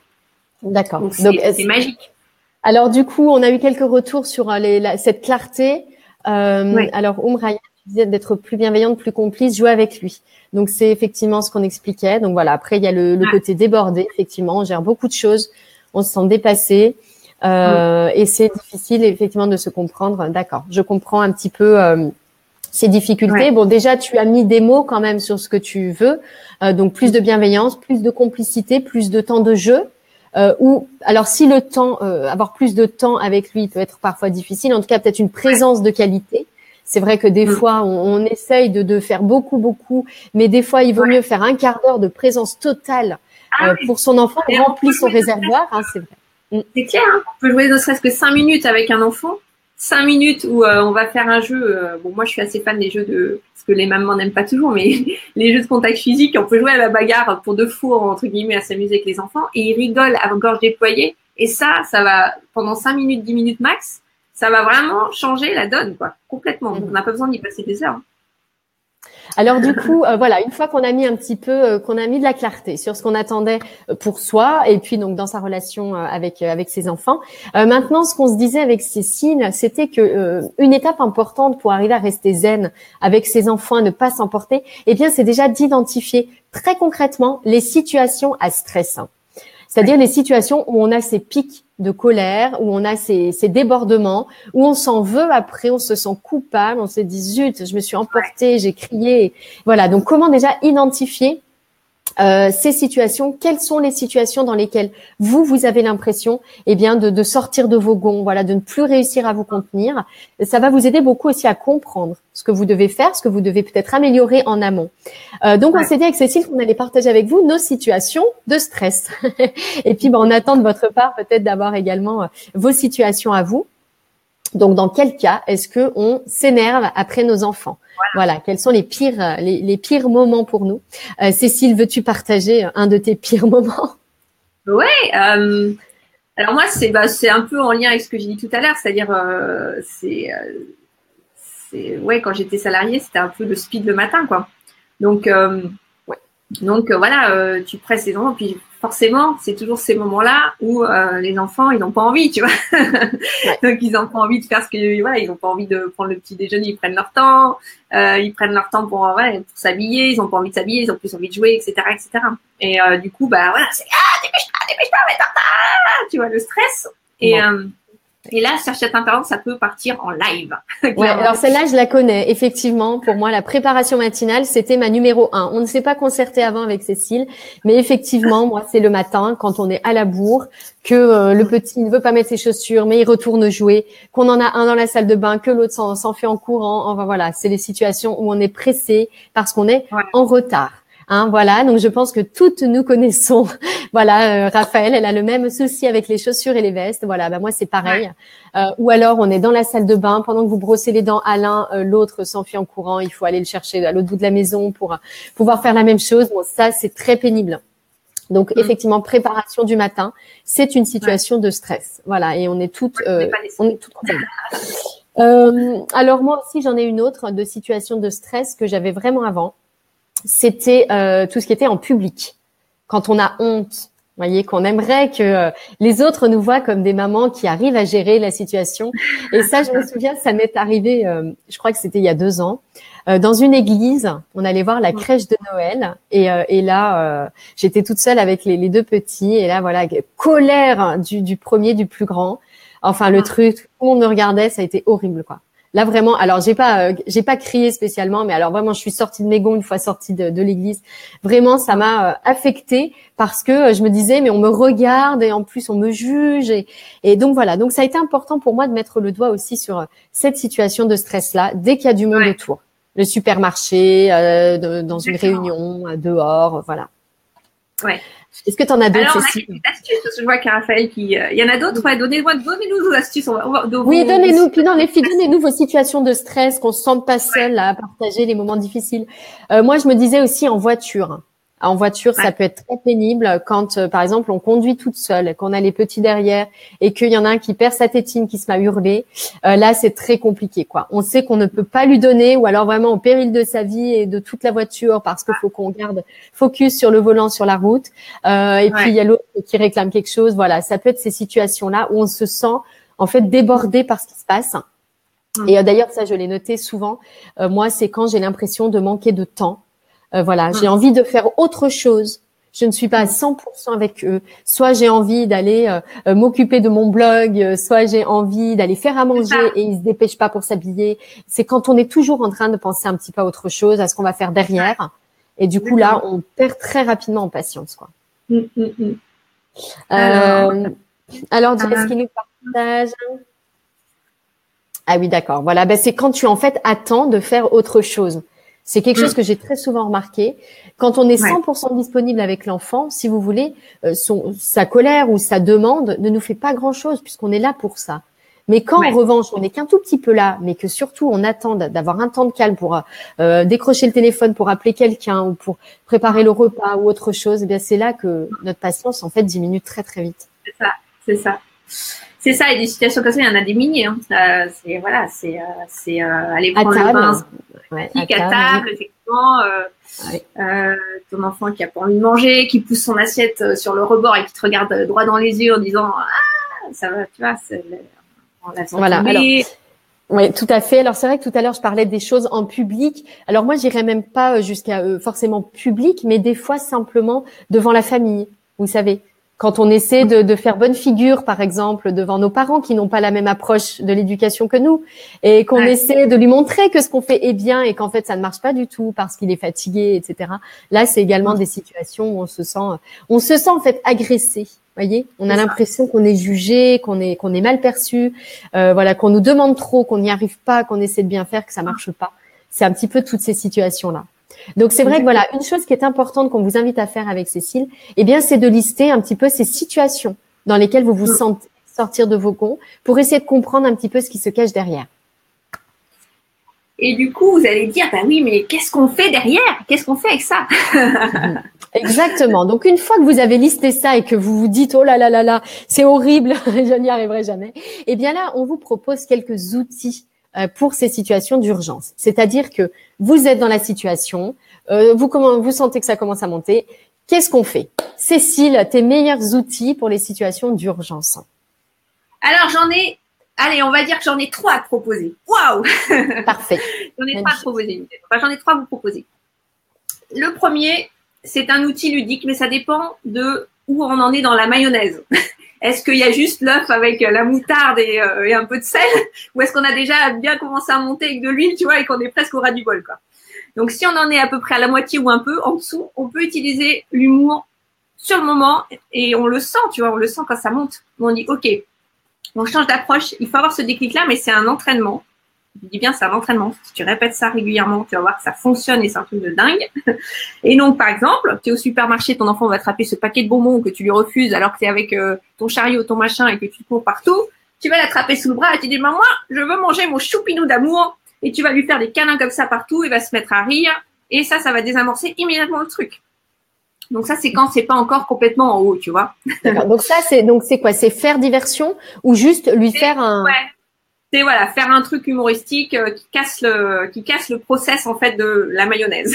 D'accord. Donc c'est magique. Alors du coup, on a eu quelques retours sur cette clarté. Alors Ryan, tu disais d'être plus bienveillante, plus complice, jouer avec lui. Donc c'est effectivement ce qu'on expliquait. Donc voilà. Après il y a le côté débordé. Effectivement, on gère beaucoup de choses, on se sent dépassé et c'est difficile effectivement de se comprendre. D'accord. Je comprends un petit peu ces difficultés. Bon, déjà, tu as mis des mots quand même sur ce que tu veux. Donc, plus de bienveillance, plus de complicité, plus de temps de jeu. Ou alors, si le temps, avoir plus de temps avec lui peut être parfois difficile, en tout cas, peut-être une présence de qualité. C'est vrai que des fois, on essaye de faire beaucoup, mais des fois, il vaut mieux faire un quart d'heure de présence totale pour son enfant, remplir son réservoir. Hein, c'est vrai. C'est clair, hein. On peut jouer ne serait-ce que 5 minutes avec un enfant. 5 minutes où on va faire un jeu. Bon, moi, je suis assez fan des jeux parce que les mamans n'aiment pas toujours, mais les jeux de contact physique, on peut jouer à la bagarre pour de fou, entre guillemets, à s'amuser avec les enfants. Et ils rigolent à gorge déployée. Et ça va, pendant 5 minutes, 10 minutes max, ça va vraiment changer la donne, quoi. Complètement. Donc, on n'a pas besoin d'y passer des heures. Alors du coup, voilà, une fois qu'on a mis un petit peu, qu'on a mis de la clarté sur ce qu'on attendait pour soi et puis donc dans sa relation avec ses enfants. Maintenant, ce qu'on se disait avec Cécile, c'était que une étape importante pour arriver à rester zen avec ses enfants, à ne pas s'emporter, eh bien, c'est déjà d'identifier très concrètement les situations à stress. C'est-à-dire les situations où on a ces pics de colère, où on a ces débordements, où on s'en veut après, on se sent coupable, on se dit zut, je me suis emportée, j'ai crié. Voilà, donc comment déjà identifier ces situations, quelles sont les situations dans lesquelles vous avez l'impression, eh bien, de sortir de vos gonds, voilà, de ne plus réussir à vous contenir. Ça va vous aider beaucoup aussi à comprendre ce que vous devez faire, ce que vous devez peut-être améliorer en amont. Donc, on s'est dit avec Cécile qu'on allait partager avec vous nos situations de stress. Et puis, on attend de votre part peut-être d'avoir également vos situations à vous. Donc, dans quel cas est-ce que on s'énerve après nos enfants? Voilà, quels sont les pires moments pour nous? Cécile, veux-tu partager un de tes pires moments? Ouais. Alors moi, c'est un peu en lien avec ce que j'ai dit tout à l'heure, c'est-à-dire quand j'étais salariée, c'était un peu le speed le matin, quoi. Donc voilà, tu presses les enfants, puis forcément, c'est toujours ces moments-là où les enfants, ils n'ont pas envie, tu vois. Donc ils n'ont pas envie de faire ils n'ont pas envie de prendre le petit déjeuner, ils prennent leur temps, pour s'habiller, ils n'ont pas envie de s'habiller, ils ont plus envie de jouer, etc. Et du coup, c'est dépêche-toi, mais tu vois, le stress. Et là, sur cette intervention, ça peut partir en live. Ouais, alors celle-là, je la connais. Effectivement, pour moi, la préparation matinale, c'était ma numéro 1. On ne s'est pas concerté avant avec Cécile, mais effectivement, moi, c'est le matin, quand on est à la bourre, que le petit ne veut pas mettre ses chaussures, mais il retourne jouer, qu'on en a un dans la salle de bain, que l'autre s'enfuit en courant. Enfin voilà, c'est les situations où on est pressé parce qu'on est en retard. Hein, voilà, donc je pense que toutes nous connaissons. Voilà, Raphaël, elle a le même souci avec les chaussures et les vestes. Voilà, moi c'est pareil. Ou alors on est dans la salle de bain pendant que vous brossez les dents à l'un, l'autre s'enfuit en courant. Il faut aller le chercher à l'autre bout de la maison pour pouvoir faire la même chose. Bon, ça c'est très pénible. Donc effectivement, préparation du matin, c'est une situation de stress. Voilà, et on est toutes concernées. Alors moi aussi j'en ai une autre de situation de stress que j'avais vraiment avant. C'était tout ce qui était en public. Quand on a honte, voyez, qu'on aimerait que les autres nous voient comme des mamans qui arrivent à gérer la situation. Et ça, je me souviens, ça m'est arrivé, je crois que c'était il y a 2 ans, dans une église. On allait voir la crèche de Noël et là, j'étais toute seule avec les 2 petits. Et là, voilà, colère du premier, du plus grand. Enfin, le truc, tout le monde me regardait, ça a été horrible, quoi. Là vraiment, alors j'ai pas crié spécialement, mais alors vraiment je suis sortie de mes gonds une fois sortie de l'église. Vraiment ça m'a affectée parce que je me disais mais on me regarde et en plus on me juge et donc voilà. Donc ça a été important pour moi de mettre le doigt aussi sur cette situation de stress là dès qu'il y a du monde autour. Le supermarché, dans une réunion, dehors, voilà. Ouais. Est-ce que tu en as d'autres, Cécile? Alors, on a quelques astuces, parce que je vois qu'il y a Raphaël qui... Il y en a d'autres, donnez-nous vos astuces. Oui, donnez-nous. Puis non, les filles, donnez-nous vos situations de stress, qu'on se sente pas seul à partager les moments difficiles. Moi, je me disais aussi en voiture. En voiture, ça peut être très pénible quand, par exemple, on conduit toute seule, qu'on a les petits derrière et qu'il y en a un qui perd sa tétine, qui se met à hurler. Là, c'est très compliqué, quoi. On sait qu'on ne peut pas lui donner ou alors vraiment au péril de sa vie et de toute la voiture parce qu'il faut qu'on garde focus sur le volant, sur la route. Et puis, il y a l'autre qui réclame quelque chose. Voilà, ça peut être ces situations-là où on se sent, en fait, débordé par ce qui se passe. Et d'ailleurs, ça, je l'ai noté souvent. Moi, c'est quand j'ai l'impression de manquer de temps. Voilà, j'ai envie de faire autre chose. je ne suis pas à 100% avec eux. Soit j'ai envie d'aller m'occuper de mon blog, soit j'ai envie d'aller faire à manger et ils se dépêchent pas pour s'habiller. C'est quand on est toujours en train de penser un petit peu à autre chose, à ce qu'on va faire derrière. Et du coup, là, on perd très rapidement en patience, quoi. Alors, Jess qui nous partage. Ah oui, d'accord. Voilà, ben, c'est quand tu en fait attends de faire autre chose. C'est quelque chose que j'ai très souvent remarqué. Quand on est 100% disponible avec l'enfant, si vous voulez, sa colère ou sa demande ne nous fait pas grand-chose puisqu'on est là pour ça. Mais quand en revanche, on n'est qu'un tout petit peu là, mais que surtout on attend d'avoir un temps de calme pour décrocher le téléphone, pour appeler quelqu'un ou pour préparer le repas ou autre chose, eh bien c'est là que notre patience en fait diminue très très vite. C'est ça. C'est ça, et des situations comme ça, il y en a des milliers. Hein. C'est aller prendre le pain à table, effectivement. Ton enfant qui a pas envie de manger, qui pousse son assiette sur le rebord et qui te regarde droit dans les yeux en disant ah ça va, tu vois. Voilà. Alors, oui, tout à fait. Alors c'est vrai que tout à l'heure je parlais des choses en public. Alors moi j'irais même pas jusqu'à forcément public, mais des fois simplement devant la famille. Vous savez. Quand on essaie de faire bonne figure, par exemple, devant nos parents qui n'ont pas la même approche de l'éducation que nous, et qu'on essaie de lui montrer que ce qu'on fait est bien et qu'en fait ça ne marche pas du tout parce qu'il est fatigué, etc. Là, c'est également des situations où on se sent en fait agressé. Voyez, on a l'impression qu'on est jugé, qu'on est mal perçu, voilà, qu'on nous demande trop, qu'on n'y arrive pas, qu'on essaie de bien faire, que ça marche pas. C'est un petit peu toutes ces situations-là. Donc c'est vrai que voilà, une chose qui est importante qu'on vous invite à faire avec Cécile, eh bien c'est de lister un petit peu ces situations dans lesquelles vous vous sentez sortir de vos gonds pour essayer de comprendre un petit peu ce qui se cache derrière. Et du coup, vous allez dire bah oui, mais qu'est-ce qu'on fait derrière? Qu'est-ce qu'on fait avec ça? Exactement. Donc une fois que vous avez listé ça et que vous vous dites oh là là là là, c'est horrible, je n'y arriverai jamais. Eh bien là, on vous propose quelques outils pour ces situations d'urgence. C'est-à-dire que vous êtes dans la situation, vous sentez que ça commence à monter. Qu'est-ce qu'on fait? Cécile, tes meilleurs outils pour les situations d'urgence? Alors, on va dire que j'en ai 3 à te proposer. Waouh! Parfait. J'en ai 3 à proposer. Enfin, j'en ai 3 à vous proposer. Le premier, c'est un outil ludique, mais ça dépend de où on en est dans la mayonnaise. Est-ce qu'il y a juste l'œuf avec la moutarde et un peu de sel, ou est-ce qu'on a déjà bien commencé à monter avec de l'huile, tu vois, et qu'on est presque au ras du bol, quoi. Donc, si on en est à peu près à la moitié ou un peu en dessous, on peut utiliser l'humour sur le moment et on le sent, tu vois, on le sent quand ça monte. On dit, OK, on change d'approche. Il faut avoir ce déclic-là, mais c'est un entraînement. Je dis bien, c'est un entraînement. Si tu répètes ça régulièrement, tu vas voir que ça fonctionne et c'est un truc de dingue. Et donc, par exemple, tu es au supermarché, ton enfant va attraper ce paquet de bonbons que tu lui refuses alors que tu es avec ton chariot, ton machin et que tu cours partout. Tu vas l'attraper sous le bras et tu dis, maman, je veux manger mon choupinou d'amour. Et tu vas lui faire des câlins comme ça partout, il va se mettre à rire. Et ça va désamorcer immédiatement le truc. Donc ça, c'est quand c'est pas encore complètement en haut, tu vois. D'accord. Donc c'est quoi? C'est faire diversion ou juste lui faire un... Ouais. C'est voilà, faire un truc humoristique qui casse le process en fait de la mayonnaise.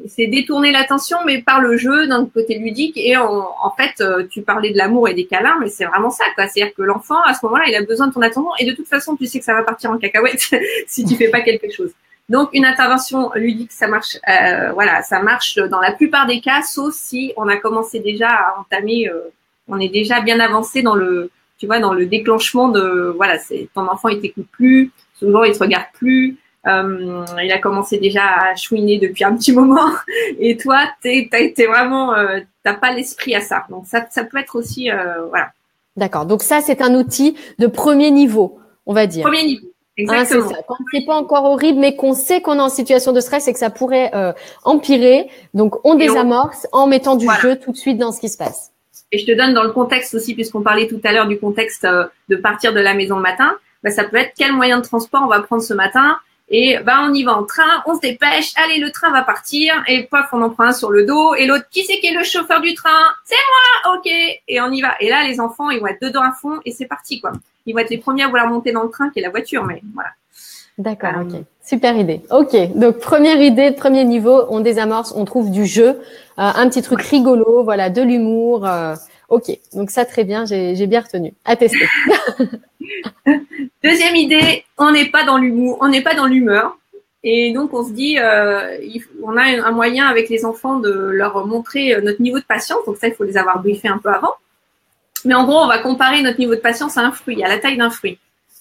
C'est détourner l'attention, mais par le jeu d'un côté ludique et en fait, tu parlais de l'amour et des câlins, mais c'est vraiment ça, quoi. C'est-à-dire que l'enfant à ce moment-là, il a besoin de ton attention et de toute façon, tu sais que ça va partir en cacahuète si tu fais pas quelque chose. Donc une intervention ludique, ça marche. Ça marche dans la plupart des cas, sauf si on a commencé déjà à entamer, on est déjà bien avancé dans le déclenchement de, c'est ton enfant il t'écoute plus, souvent il te regarde plus, il a commencé déjà à chouiner depuis un petit moment, et toi t'es vraiment, t'as pas l'esprit à ça. Donc ça peut être aussi, voilà. D'accord. Donc ça c'est un outil de premier niveau, on va dire. Premier niveau. Exactement. C'est ça. Quand c'est pas encore horrible, mais qu'on sait qu'on est en situation de stress et que ça pourrait empirer, donc on désamorce en mettant du jeu tout de suite dans ce qui se passe. Et je te donne dans le contexte aussi, puisqu'on parlait tout à l'heure du contexte de partir de la maison le matin, ça peut être quel moyen de transport on va prendre ce matin. Et on y va en train, on se dépêche, allez le train va partir, et paf on en prend un sur le dos, et l'autre qui c'est qui est le chauffeur du train? C'est moi, ok, et on y va. Et là les enfants ils vont être dedans à fond et c'est parti quoi. Ils vont être les premiers à vouloir monter dans le train qui est la voiture, mais voilà. D'accord, ok. Super idée. Ok, donc première idée, premier niveau, on désamorce, on trouve du jeu, un petit truc rigolo, voilà, de l'humour. Ok, donc ça très bien, j'ai bien retenu. À tester. Deuxième idée, on n'est pas dans l'humour, on n'est pas dans l'humeur. Et donc, on se dit, on a un moyen avec les enfants de leur montrer notre niveau de patience. Donc ça, il faut les avoir briefés un peu avant. Mais en gros, on va comparer notre niveau de patience à un fruit, à la taille d'un fruit.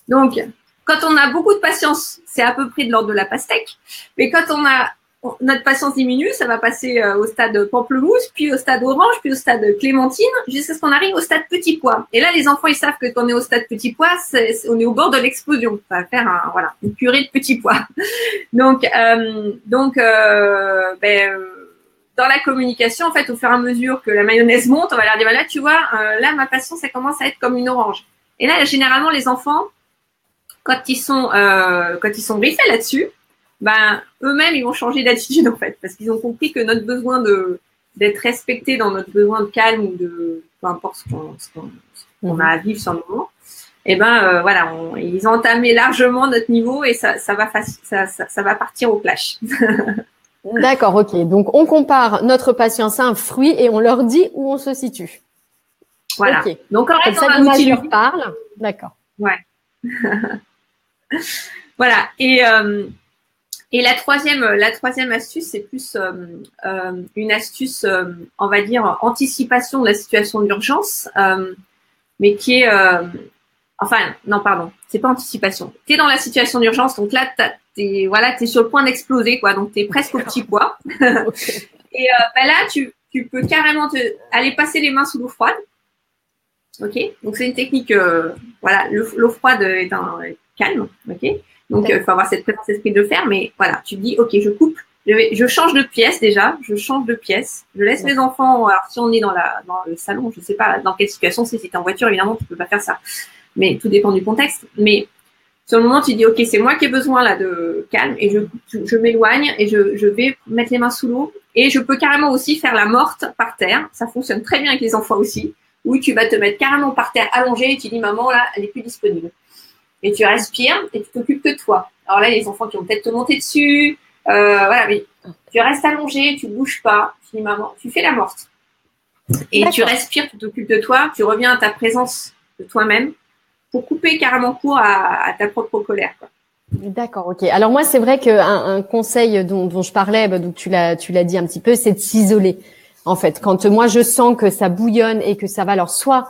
Donc, quand on a beaucoup de patience, c'est à peu près de l'ordre de la pastèque. Mais quand notre patience diminue, ça va passer au stade pamplemousse, puis au stade orange, puis au stade clémentine, jusqu'à ce qu'on arrive au stade petit pois. Et là, les enfants, ils savent que quand on est au stade petit pois, on est au bord de l'explosion. Ça va faire une purée de petits pois. Donc, dans la communication, en fait, au fur et à mesure que la mayonnaise monte, on va leur dire, là, tu vois, là, ma patience, ça commence à être comme une orange. Et là, généralement, les enfants, quand ils sont briefés là-dessus, eux-mêmes, ils vont changer d'attitude, en fait, parce qu'ils ont compris que notre besoin d'être respecté dans notre besoin de calme ou de, peu importe ce qu'on a à vivre sur le moment, ils ont entamé largement notre niveau et ça va partir au clash. D'accord, ok. Donc, on compare notre patience à un fruit et on leur dit où on se situe. Voilà. Okay. Donc, en fait, on leur parle. D'accord. Ouais. Voilà. Et la troisième astuce, c'est plus une astuce, on va dire, anticipation de la situation d'urgence, mais qui est, c'est pas anticipation. T'es dans la situation d'urgence, donc là, t'es sur le point d'exploser, quoi. Donc t'es presque au petit pois. Okay. Et là, tu peux carrément aller passer les mains sous l'eau froide. Ok. Donc c'est une technique, l'eau froide est calme. Ok. Donc, il faut avoir cette présence d'esprit de le faire, mais voilà, tu dis, ok, je coupe, je change de pièce déjà, je laisse mes enfants, alors si on est dans le salon, je sais pas dans quelle situation si t'es en voiture, évidemment, tu peux pas faire ça, mais tout dépend du contexte, mais sur le moment, tu dis, ok, c'est moi qui ai besoin là de calme, et je m'éloigne, et je vais mettre les mains sous l'eau, et je peux carrément aussi faire la morte par terre, ça fonctionne très bien avec les enfants aussi, où tu vas te mettre carrément par terre allongé, et tu dis, maman, là, elle est plus disponible. Et tu respires et tu t'occupes de toi. Alors là, les enfants qui vont peut-être te monter dessus, mais tu restes allongé, tu bouges pas. Tu dis maman, tu fais la morte. Et tu respires, tu t'occupes de toi, tu reviens à ta présence de toi-même pour couper carrément court à ta propre colère, quoi. D'accord, ok. Alors moi, c'est vrai qu'un conseil dont je parlais, donc tu l'as dit un petit peu, c'est de s'isoler. En fait, quand moi je sens que ça bouillonne et que ça va, alors soit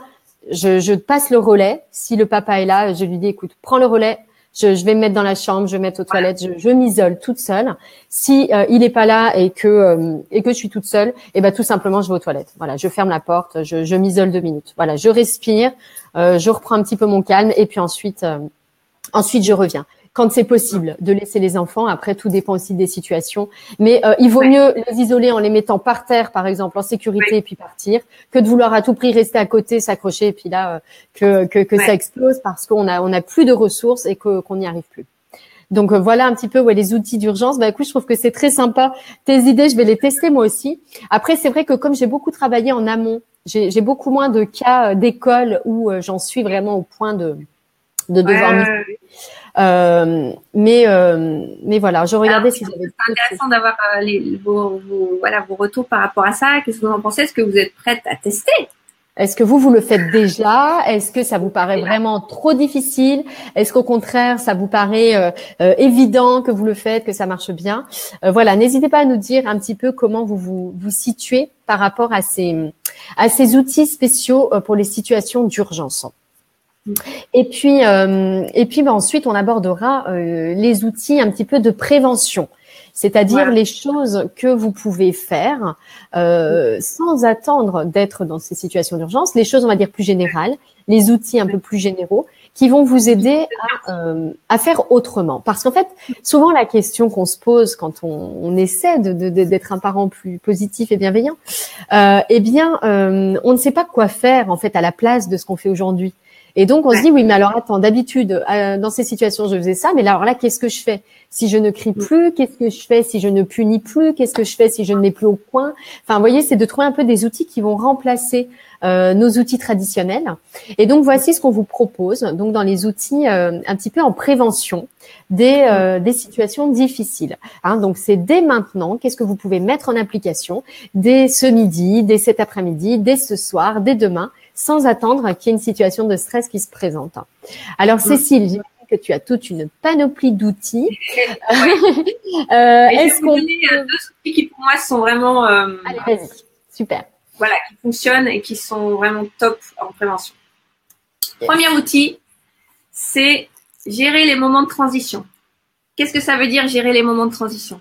je passe le relais. Si le papa est là, je lui dis, écoute, prends le relais. Je vais me mettre dans la chambre, je vais me mettre aux toilettes, je m'isole toute seule. Si il est pas là et que je suis toute seule, tout simplement je vais aux toilettes. Voilà, je ferme la porte, je m'isole 2 minutes. Voilà, je respire, je reprends un petit peu mon calme et puis ensuite je reviens. Quand c'est possible de laisser les enfants, après tout dépend aussi des situations, mais il vaut mieux les isoler en les mettant par terre, par exemple, en sécurité et puis partir, que de vouloir à tout prix rester à côté, s'accrocher et puis là que ça explose parce qu'on a plus de ressources et qu'on n'y arrive plus. Donc voilà un petit peu les outils d'urgence. Écoute, je trouve que c'est très sympa. Tes idées, je vais les tester moi aussi. Après, c'est vrai que comme j'ai beaucoup travaillé en amont, j'ai beaucoup moins de cas d'école où j'en suis vraiment au point de devoir mais voilà, je regardais si j'avais. C'est intéressant d'avoir vos retours par rapport à ça. Qu'est-ce que vous en pensez? Est-ce que vous êtes prête à tester? Est-ce que vous le faites déjà? Est-ce que ça vous paraît vraiment trop difficile? Est-ce qu'au contraire, ça vous paraît évident que vous le faites, que ça marche bien? Voilà, n'hésitez pas à nous dire un petit peu comment vous situez par rapport à ces outils spéciaux pour les situations d'urgence. Et puis ensuite, on abordera les outils un petit peu de prévention, c'est-à-dire les choses que vous pouvez faire sans attendre d'être dans ces situations d'urgence, les choses, on va dire, plus générales, les outils un peu plus généraux qui vont vous aider à faire autrement. Parce qu'en fait, souvent, la question qu'on se pose quand on essaie d'être un parent plus positif et bienveillant, on ne sait pas quoi faire, en fait, à la place de ce qu'on fait aujourd'hui. Et donc, on se dit, oui, mais alors attends, d'habitude, dans ces situations, je faisais ça, mais alors là, qu'est-ce que je fais? Si je ne crie plus, qu'est-ce que je fais? Si je ne punis plus, qu'est-ce que je fais si je ne mets plus au point? Enfin, vous voyez, c'est de trouver un peu des outils qui vont remplacer nos outils traditionnels. Et donc, voici ce qu'on vous propose, donc dans les outils un petit peu en prévention des situations difficiles. Donc, c'est dès maintenant, qu'est-ce que vous pouvez mettre en application dès ce midi, dès cet après-midi, dès ce soir, dès demain, sans attendre qu'il y ait une situation de stress qui se présente. Alors, Cécile, j'imagine que tu as toute une panoplie d'outils. Est-ce qu'on donner deux outils qui pour moi sont vraiment allez, vas-y. Super. Voilà, qui fonctionnent et qui sont vraiment top en prévention. Yes. Premier outil, c'est gérer les moments de transition. Qu'est-ce que ça veut dire gérer les moments de transition?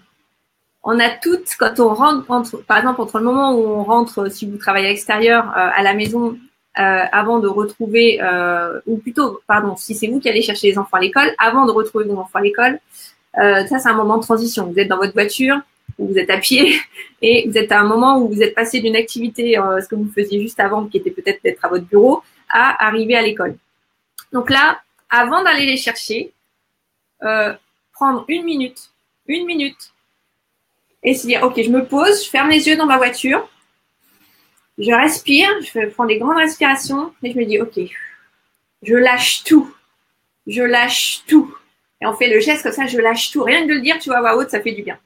On a toutes, quand on rentre, par exemple, entre le moment où on rentre, si vous travaillez à l'extérieur, à la maison, avant de retrouver, ou plutôt, pardon, si c'est vous qui allez chercher les enfants à l'école, avant de retrouver vos enfants à l'école, ça c'est un moment de transition. Vous êtes dans votre voiture, ou vous êtes à pied, et vous êtes à un moment où vous êtes passé d'une activité, ce que vous faisiez juste avant, qui était peut-être d'être à votre bureau, à arriver à l'école. Donc là, avant d'aller les chercher, prendre une minute, et se dire, ok, je me pose, je ferme les yeux dans ma voiture, je respire, je prends des grandes respirations, et je me dis, ok, je lâche tout. Et on fait le geste comme ça, je lâche tout. Rien que de le dire, tu vois, à voix haute, ça fait du bien.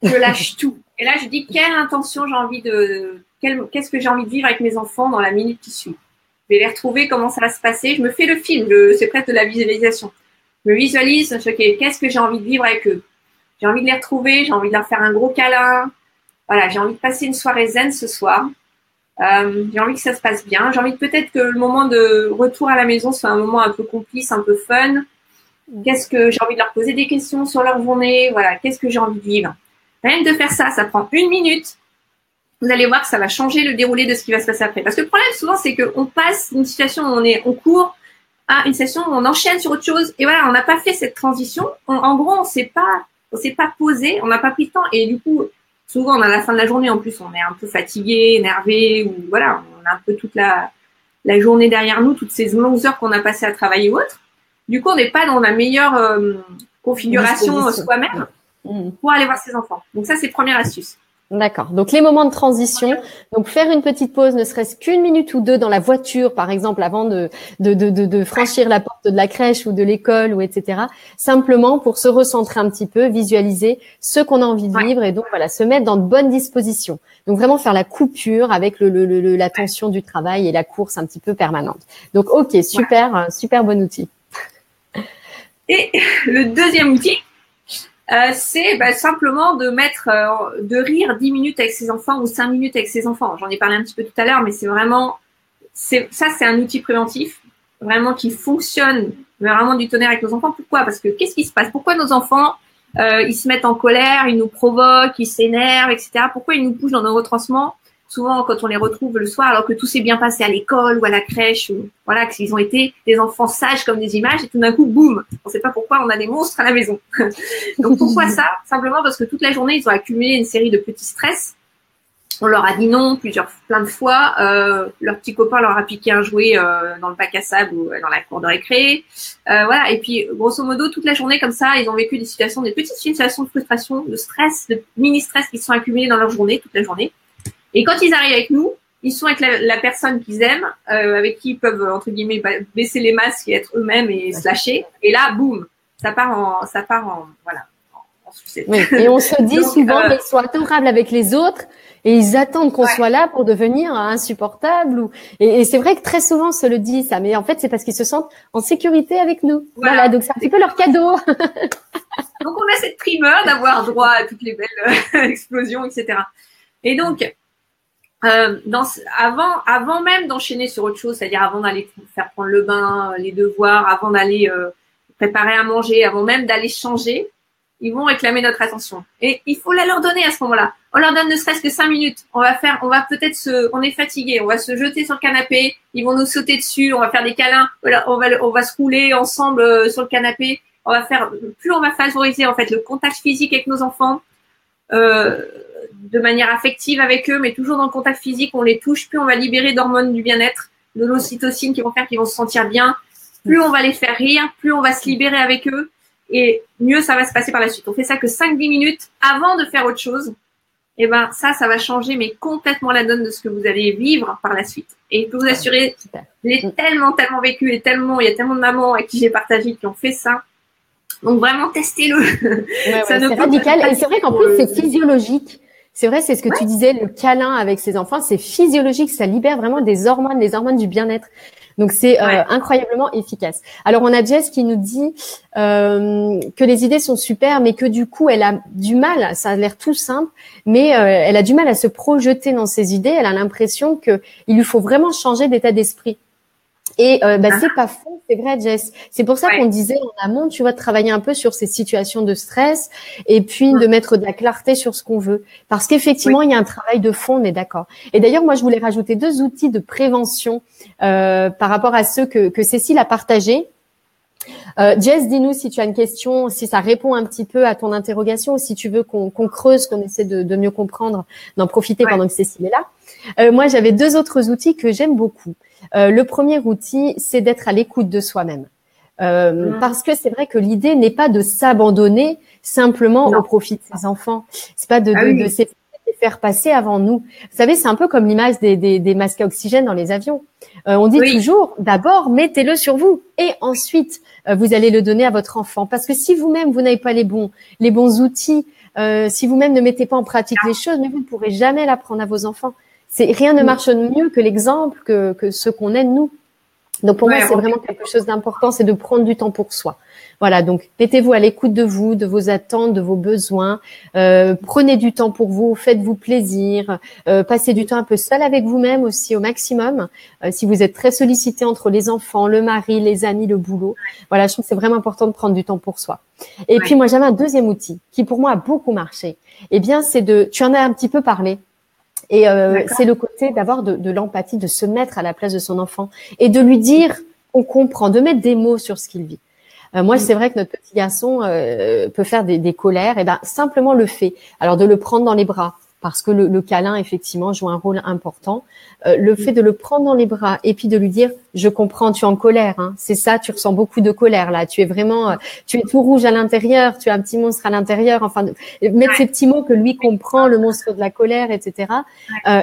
Je lâche tout. Et là, je dis, quelle intention qu'est-ce que j'ai envie de vivre avec mes enfants dans la minute qui suit. Je vais les retrouver, comment ça va se passer. Je me fais le film, c'est presque de la visualisation. Je me visualise, qu'est-ce que j'ai envie de vivre avec eux. J'ai envie de les retrouver, j'ai envie de leur faire un gros câlin. Voilà, j'ai envie de passer une soirée zen ce soir. J'ai envie que ça se passe bien. J'ai envie peut-être que le moment de retour à la maison soit un moment un peu complice, un peu fun. Qu'est-ce que j'ai envie de leur poser des questions sur leur journée. Voilà, qu'est-ce que j'ai envie de vivre. Rien que de faire ça, ça prend une minute. Vous allez voir que ça va changer le déroulé de ce qui va se passer après. Parce que le problème souvent, c'est qu'on passe d'une situation où on court à une situation où on enchaîne sur autre chose. Et voilà, on n'a pas fait cette transition. En gros, on s'est pas posé, on n'a pas pris le temps. Et du coup, souvent, à la fin de la journée, en plus, on est un peu fatigué, énervé, ou voilà, on a un peu toute la journée derrière nous, toutes ces longues heures qu'on a passées à travailler ou autre. Du coup, on n'est pas dans la meilleure configuration soi-même pour aller voir ses enfants. Donc ça, c'est première astuce. D'accord. Donc les moments de transition, donc faire une petite pause, ne serait-ce qu'une minute ou deux dans la voiture, par exemple, avant de franchir la porte de la crèche ou de l'école ou etc. Simplement pour se recentrer un petit peu, visualiser ce qu'on a envie de vivre et donc voilà, se mettre dans de bonnes dispositions. Donc vraiment faire la coupure avec la tension du travail et la course un petit peu permanente. Donc ok, super, super bon outil. Et le deuxième outil, c'est simplement de rire 10 minutes avec ses enfants ou 5 minutes avec ses enfants. J'en ai parlé un petit peu tout à l'heure, mais c'est un outil préventif, vraiment qui fonctionne, vraiment du tonnerre avec nos enfants. Pourquoi? Parce que qu'est-ce qui se passe? Pourquoi nos enfants, ils se mettent en colère, ils nous provoquent, ils s'énervent, etc. Pourquoi ils nous poussent dans nos retranchements? Souvent, quand on les retrouve le soir, alors que tout s'est bien passé à l'école ou à la crèche, ou voilà, qu'ils ont été des enfants sages comme des images, et tout d'un coup, boum, on ne sait pas pourquoi on a des monstres à la maison. Donc pourquoi ça? Simplement parce que toute la journée, ils ont accumulé une série de petits stress. On leur a dit non plein de fois. Leur petit copain leur a piqué un jouet dans le bac à sable ou dans la cour de récré. Voilà. Et puis, grosso modo, toute la journée comme ça, ils ont vécu des petites situations de frustration, de stress, de mini-stress qui se sont accumulés dans leur journée, toute la journée. Et quand ils arrivent avec nous, ils sont avec la personne qu'ils aiment, avec qui ils peuvent, entre guillemets, baisser les masques et être eux-mêmes et se lâcher. Et là, boum, ça part en sucette. Oui. Et on se dit souvent qu'ils sont adorables avec les autres et ils attendent qu'on soit là pour devenir insupportable. Et c'est vrai que très souvent on se le dit ça, mais en fait c'est parce qu'ils se sentent en sécurité avec nous. Voilà, donc c'est un petit peu leur cadeau. Donc on a cette primeur d'avoir droit à toutes les belles explosions, etc. Et donc, avant même d'enchaîner sur autre chose, c'est-à-dire avant d'aller faire prendre le bain, les devoirs, avant d'aller préparer à manger, avant même d'aller changer, ils vont réclamer notre attention. Et il faut la leur donner à ce moment-là. On leur donne ne serait-ce que 5 minutes. On est fatigué, on va se jeter sur le canapé, ils vont nous sauter dessus, on va faire des câlins, on va se rouler ensemble sur le canapé. Plus on va favoriser en fait le contact physique avec nos enfants, de manière affective avec eux, mais toujours dans le contact physique, on les touche, plus on va libérer d'hormones du bien-être, de l'ocytocine qui vont faire qu'ils vont se sentir bien, plus on va les faire rire, plus on va se libérer avec eux, et mieux ça va se passer par la suite. On fait ça que 5-10 minutes avant de faire autre chose, et ça va changer mais complètement la donne de ce que vous allez vivre par la suite. Et je peux vous assurer, j'ai tellement vécu et il y a tellement de mamans avec qui j'ai partagé qui ont fait ça. Donc vraiment, testez-le. C'est radical. Et c'est vrai qu'en plus, c'est physiologique. C'est vrai, c'est ce que tu disais, le câlin avec ses enfants, c'est physiologique, ça libère vraiment des hormones, les hormones du bien-être. Donc c'est incroyablement efficace. Alors on a Jess qui nous dit que les idées sont super, mais que du coup elle a du mal. Ça a l'air tout simple, mais elle a du mal à se projeter dans ses idées. Elle a l'impression que il lui faut vraiment changer d'état d'esprit. Et c'est pas faux, c'est vrai, Jess. C'est pour ça qu'on disait en amont, tu vois, de travailler un peu sur ces situations de stress et puis de mettre de la clarté sur ce qu'on veut. Parce qu'effectivement, il y a un travail de fond, on est d'accord. Et d'ailleurs, moi, je voulais rajouter 2 outils de prévention par rapport à ceux que Cécile a partagés. Jess, dis-nous si tu as une question, si ça répond un petit peu à ton interrogation ou si tu veux qu'on creuse, qu'on essaie de mieux comprendre, d'en profiter pendant que Cécile est là. Moi, j'avais 2 autres outils que j'aime beaucoup. Le premier outil, c'est d'être à l'écoute de soi-même. Parce que c'est vrai que l'idée n'est pas de s'abandonner simplement au profit de ses enfants. C'est pas de faire passer avant nous. Vous savez, c'est un peu comme l'image des masques à oxygène dans les avions. On dit toujours, d'abord, mettez-le sur vous et ensuite, vous allez le donner à votre enfant. Parce que si vous-même, vous n'avez pas les bons outils, si vous-même ne mettez pas en pratique les choses, mais vous ne pourrez jamais l'apprendre à vos enfants. Rien ne marche mieux que l'exemple, que ce qu'on est de nous. Donc pour moi, c'est vraiment quelque chose d'important, c'est de prendre du temps pour soi. Voilà, donc mettez-vous à l'écoute de vous, de vos attentes, de vos besoins. Prenez du temps pour vous, faites-vous plaisir. Passez du temps un peu seul avec vous-même aussi au maximum. Si vous êtes très sollicité entre les enfants, le mari, les amis, le boulot. Voilà, je trouve que c'est vraiment important de prendre du temps pour soi. Et puis moi, j'avais un deuxième outil qui pour moi a beaucoup marché. Eh bien, tu en as un petit peu parlé. Et c'est le côté d'avoir de l'empathie, de se mettre à la place de son enfant et de lui dire qu'on comprend, de mettre des mots sur ce qu'il vit. Moi, c'est vrai que notre petit garçon peut faire des colères, et ben simplement le fait. Alors de le prendre dans les bras, parce que le câlin effectivement joue un rôle important. Le fait de le prendre dans les bras et puis de lui dire je comprends, tu es en colère, hein, c'est ça, tu ressens beaucoup de colère là, tu es vraiment, tu es tout rouge à l'intérieur, tu as un petit monstre à l'intérieur, enfin mettre ces petits mots que lui comprend, le monstre de la colère, etc.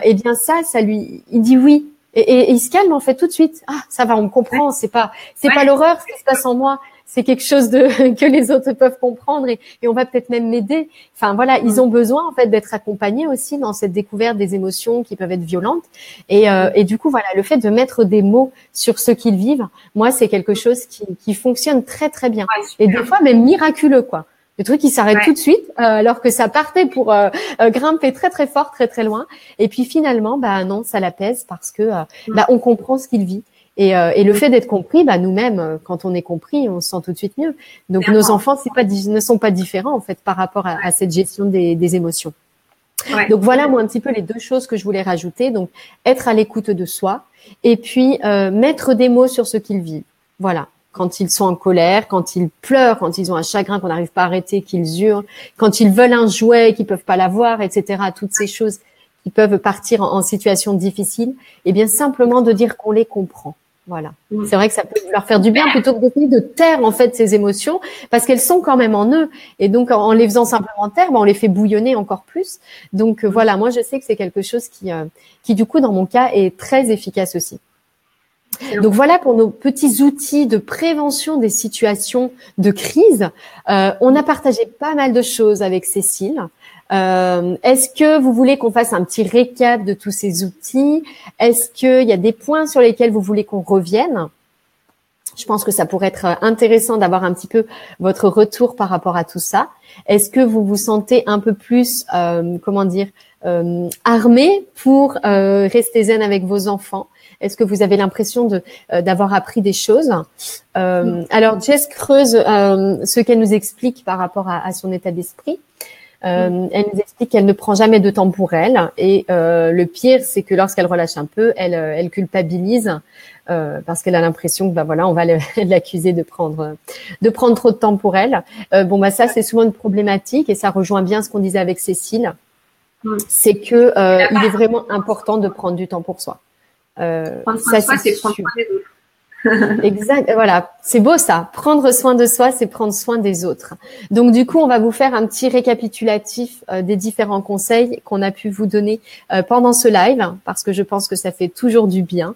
Eh bien ça lui, il dit oui. Et il se calme en fait tout de suite. Ah, ça va, on me comprend. C'est pas l'horreur ce qui se passe en moi. C'est quelque chose que les autres peuvent comprendre et on va peut-être même m'aider. Enfin voilà, ils ont besoin en fait d'être accompagnés aussi dans cette découverte des émotions qui peuvent être violentes. Et du coup voilà, le fait de mettre des mots sur ce qu'ils vivent, moi c'est quelque chose qui fonctionne très très bien. Et des fois même miraculeux quoi. Le truc qui s'arrête tout de suite, alors que ça partait pour grimper très très fort, très très loin. Et puis finalement, non, ça l'apaise parce que on comprend ce qu'il vit. Et le fait d'être compris, nous-mêmes, quand on est compris, on se sent tout de suite mieux. Donc nos enfants, ne sont pas différents en fait par rapport à cette gestion des émotions. Donc voilà moi un petit peu les 2 choses que je voulais rajouter. Donc être à l'écoute de soi et puis mettre des mots sur ce qu'ils vivent. Voilà. Quand ils sont en colère, quand ils pleurent, quand ils ont un chagrin qu'on n'arrive pas à arrêter, qu'ils hurlent, quand ils veulent un jouet, qu'ils peuvent pas l'avoir, etc. Toutes ces choses qui peuvent partir en situation difficile, eh bien simplement de dire qu'on les comprend. Voilà. C'est vrai que ça peut leur faire du bien plutôt que d'essayer de taire en fait ces émotions parce qu'elles sont quand même en eux et donc en les faisant simplement taire, on les fait bouillonner encore plus. Donc voilà, moi je sais que c'est quelque chose qui du coup dans mon cas est très efficace aussi. Donc voilà pour nos petits outils de prévention des situations de crise. On a partagé pas mal de choses avec Cécile. Est-ce que vous voulez qu'on fasse un petit récap de tous ces outils? Est-ce qu'il y a des points sur lesquels vous voulez qu'on revienne? Je pense que ça pourrait être intéressant d'avoir un petit peu votre retour par rapport à tout ça. Est-ce que vous vous sentez un peu plus, armé pour rester zen avec vos enfants? Est-ce que vous avez l'impression d'avoir appris des choses? Alors Jess creuse ce qu'elle nous explique par rapport à son état d'esprit. Elle nous explique qu'elle ne prend jamais de temps pour elle et le pire c'est que lorsqu'elle relâche un peu, elle culpabilise parce qu'elle a l'impression que on va l'accuser de prendre trop de temps pour elle. Ça c'est souvent une problématique et ça rejoint bien ce qu'on disait avec Cécile. C'est que il est vraiment important de prendre du temps pour soi. Prendre soin de soi, c'est prendre soin des autres. Exact, voilà, c'est beau ça. Prendre soin de soi, c'est prendre soin des autres. Donc du coup, on va vous faire un petit récapitulatif des différents conseils qu'on a pu vous donner pendant ce live, parce que je pense que ça fait toujours du bien.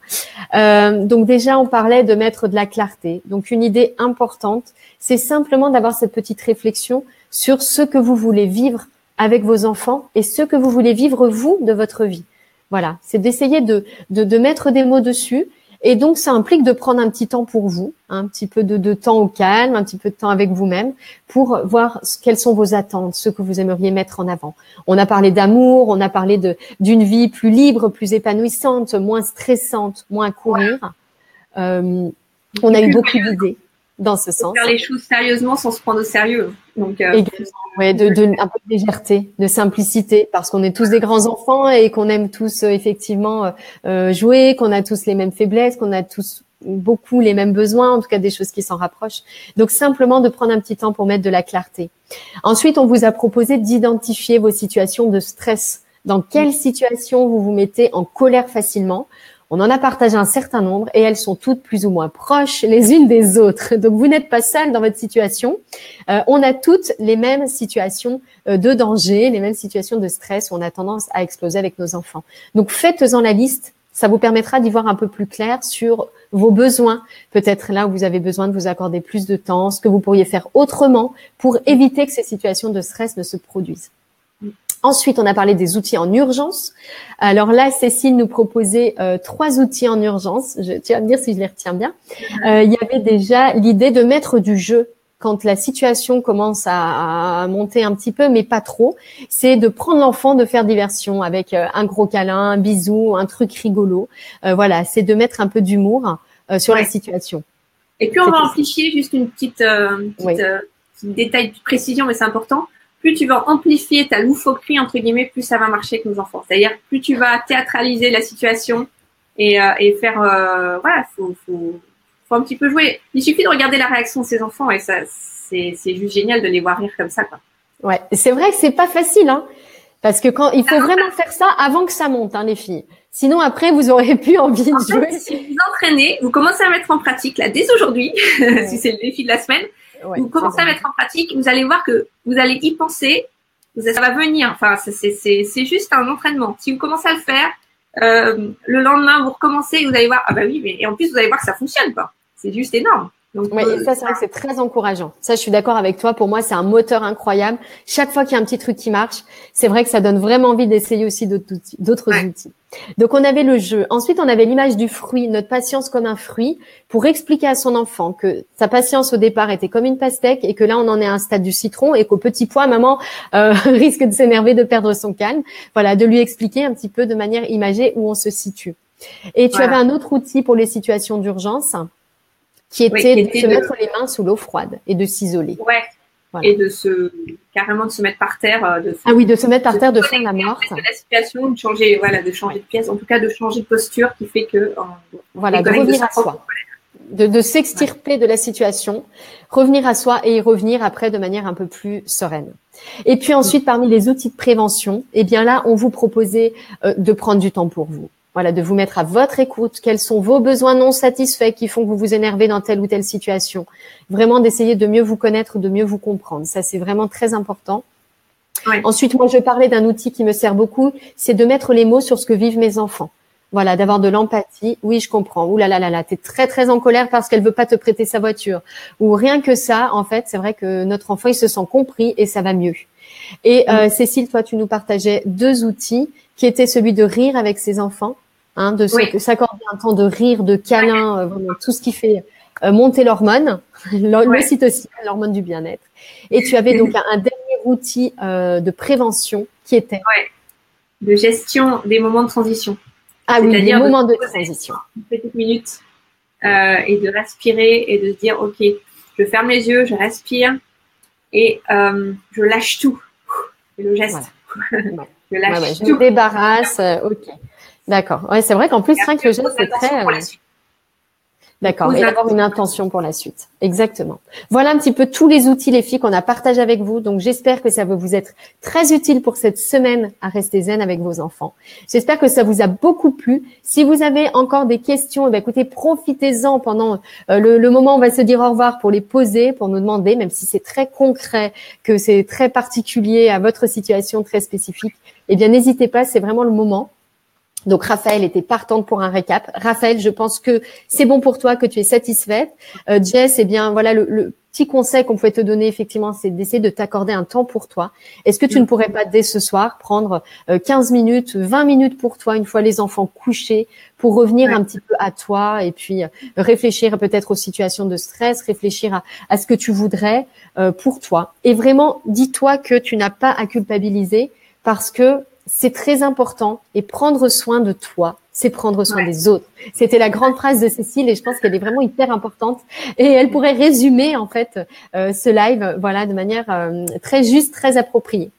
Donc déjà, on parlait de mettre de la clarté. Donc une idée importante, c'est simplement d'avoir cette petite réflexion sur ce que vous voulez vivre avec vos enfants et ce que vous voulez vivre vous de votre vie. Voilà, c'est d'essayer de mettre des mots dessus. Et donc, ça implique de prendre un petit temps pour vous, un petit peu de temps au calme, un petit peu de temps avec vous-même pour voir quelles sont vos attentes, ce que vous aimeriez mettre en avant. On a parlé d'amour, on a parlé d'une vie plus libre, plus épanouissante, moins stressante, moins à courir. On a eu beaucoup d'idées dans ce sens. Faire les choses sérieusement sans se prendre au sérieux. Donc, ouais, un peu de légèreté, de simplicité, parce qu'on est tous des grands enfants et qu'on aime tous effectivement jouer, qu'on a tous les mêmes faiblesses, qu'on a tous beaucoup les mêmes besoins, en tout cas des choses qui s'en rapprochent. Donc simplement de prendre un petit temps pour mettre de la clarté. Ensuite, on vous a proposé d'identifier vos situations de stress. Dans quelle situation vous vous mettez en colère facilement? On en a partagé un certain nombre et elles sont toutes plus ou moins proches les unes des autres. Donc, vous n'êtes pas seul dans votre situation. On a toutes les mêmes situations de danger, les mêmes situations de stress où on a tendance à exploser avec nos enfants. Donc, faites-en la liste. Ça vous permettra d'y voir un peu plus clair sur vos besoins. Peut-être là où vous avez besoin de vous accorder plus de temps, ce que vous pourriez faire autrement pour éviter que ces situations de stress ne se produisent. Ensuite, on a parlé des outils en urgence. Alors là, Cécile nous proposait 3 outils en urgence. Tu vas me dire si je les retiens bien. Il y avait déjà l'idée de mettre du jeu quand la situation commence à monter un petit peu, mais pas trop. C'est de prendre l'enfant, de faire diversion avec un gros câlin, un bisou, un truc rigolo. Voilà, c'est de mettre un peu d'humour sur la situation. Et puis, on va amplifier juste une petite détail de précision, mais c'est important. Plus tu vas amplifier ta loufoquerie, entre guillemets, plus ça va marcher avec nos enfants. C'est-à-dire, plus tu vas théâtraliser la situation et faire, voilà, faut un petit peu jouer. Il suffit de regarder la réaction de ces enfants et ça, c'est juste génial de les voir rire comme ça, quoi. Ouais, c'est vrai que c'est pas facile, hein. Parce que il faut vraiment faire ça avant que ça monte, hein, les filles. Sinon, après, vous aurez plus envie de jouer. Si vous entraînez, vous commencez à mettre en pratique, là, dès aujourd'hui, si c'est le défi de la semaine, vous commencez à mettre en pratique, vous allez voir que vous allez y penser, ça va venir. Enfin, c'est juste un entraînement. Si vous commencez à le faire, le lendemain, vous recommencez et vous allez voir, ah bah oui, mais et en plus, vous allez voir que ça fonctionne, quoi. C'est juste énorme. Donc, et ça, c'est vrai que c'est très encourageant. Ça, je suis d'accord avec toi. Pour moi, c'est un moteur incroyable. Chaque fois qu'il y a un petit truc qui marche, c'est vrai que ça donne vraiment envie d'essayer aussi d'autres outils. Donc, on avait le jeu. Ensuite, on avait l'image du fruit, notre patience comme un fruit, pour expliquer à son enfant que sa patience au départ était comme une pastèque et que là, on en est à un stade du citron et qu'au petit pois, maman risque de s'énerver, de perdre son calme. Voilà, de lui expliquer un petit peu de manière imagée où on se situe. Et tu avais un autre outil pour les situations d'urgence qui était de se mettre les mains sous l'eau froide et de s'isoler. Ouais. Voilà. Et carrément de se mettre par terre. De se mettre par terre, de faire la morte. De la situation, de changer de pièce, en tout cas de changer de posture qui fait que. Voilà, de revenir à soi. De s'extirper de la situation, revenir à soi et y revenir après de manière un peu plus sereine. Et puis ensuite, parmi les outils de prévention, eh bien là, on vous proposait de prendre du temps pour vous. Voilà, de vous mettre à votre écoute. Quels sont vos besoins non satisfaits qui font que vous vous énervez dans telle ou telle situation? Vraiment d'essayer de mieux vous connaître, de mieux vous comprendre. Ça, c'est vraiment très important. Ouais. Ensuite, moi, je parlais d'un outil qui me sert beaucoup, c'est de mettre les mots sur ce que vivent mes enfants. Voilà, d'avoir de l'empathie. Oui, je comprends. Ouh là là là là, t'es très très en colère parce qu'elle veut pas te prêter sa voiture. Ou rien que ça, en fait, c'est vrai que notre enfant, il se sent compris et ça va mieux. Et Cécile, toi, tu nous partageais 2 outils qui étaient celui de rire avec ses enfants. De s'accorder un temps de rire, de câlin, vraiment tout ce qui fait monter l'hormone, l'ocytocine, l'hormone du bien-être. Et tu avais donc un dernier outil de prévention qui était de gestion des moments de transition. Ah oui, les moments de transition. Une petite minute et de respirer et de se dire ok, je ferme les yeux, je respire et je lâche tout. Et le geste. Voilà. Je lâche tout. Je me débarrasse. Ok. D'accord. Ouais, c'est vrai qu'en plus, rien que le geste, c'est très. D'accord. Et d'avoir une intention pour la suite. Exactement. Voilà un petit peu tous les outils, les filles, qu'on a partagés avec vous. Donc, j'espère que ça va vous être très utile pour cette semaine à rester zen avec vos enfants. J'espère que ça vous a beaucoup plu. Si vous avez encore des questions, écoutez, profitez-en pendant le moment où on va se dire au revoir pour les poser, pour nous demander, même si c'est très concret, que c'est très particulier à votre situation très spécifique. Eh bien, n'hésitez pas, c'est vraiment le moment. Donc, Raphaël était partante pour un récap. Raphaël, je pense que c'est bon pour toi, que tu es satisfaite. Jess, eh bien, voilà, petit conseil qu'on pouvait te donner, effectivement, c'est d'essayer de t'accorder un temps pour toi. Est-ce que tu ne pourrais pas, dès ce soir, prendre 15 minutes, 20 minutes pour toi, une fois les enfants couchés, pour revenir un petit peu à toi et puis réfléchir peut-être aux situations de stress, réfléchir à ce que tu voudrais pour toi. Et vraiment, dis-toi que tu n'as pas à culpabiliser parce que c'est très important et prendre soin de toi, c'est prendre soin des autres. C'était la grande phrase de Cécile et je pense qu'elle est vraiment hyper importante et elle pourrait résumer en fait ce live, voilà, de manière très juste, très appropriée.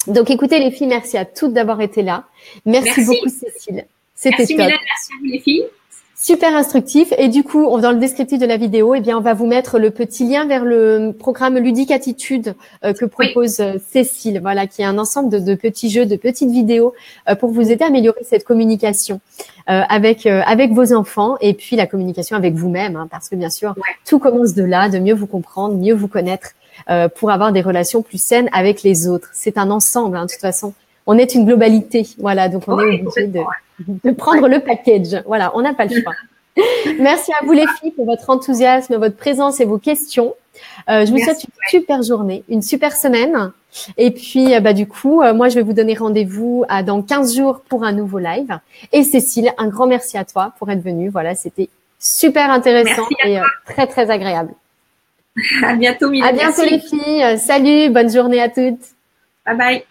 Donc écoutez les filles, merci à toutes d'avoir été là. Merci beaucoup Cécile. C'était top. Mylène, merci à vous les filles. Super instructif. Et du coup, dans le descriptif de la vidéo, eh bien, on va vous mettre le petit lien vers le programme Ludique Attitude que propose Cécile. Voilà, qui est un ensemble de petits jeux, de petites vidéos pour vous aider à améliorer cette communication avec vos enfants et puis la communication avec vous-même, hein, parce que bien sûr, tout commence de là, de mieux vous comprendre, mieux vous connaître pour avoir des relations plus saines avec les autres. C'est un ensemble, hein, de toute façon. On est une globalité, voilà, donc on est obligé de prendre le package. Voilà, on n'a pas le choix. Merci à vous les filles pour votre enthousiasme, votre présence et vos questions. Je vous souhaite une super journée, une super semaine. Et puis, du coup, moi, je vais vous donner rendez-vous dans 15 jours pour un nouveau live. Et Cécile, un grand merci à toi pour être venue. Voilà, c'était super intéressant et très, très agréable. À bientôt, Mylène. À bientôt les filles. Salut, bonne journée à toutes. Bye bye.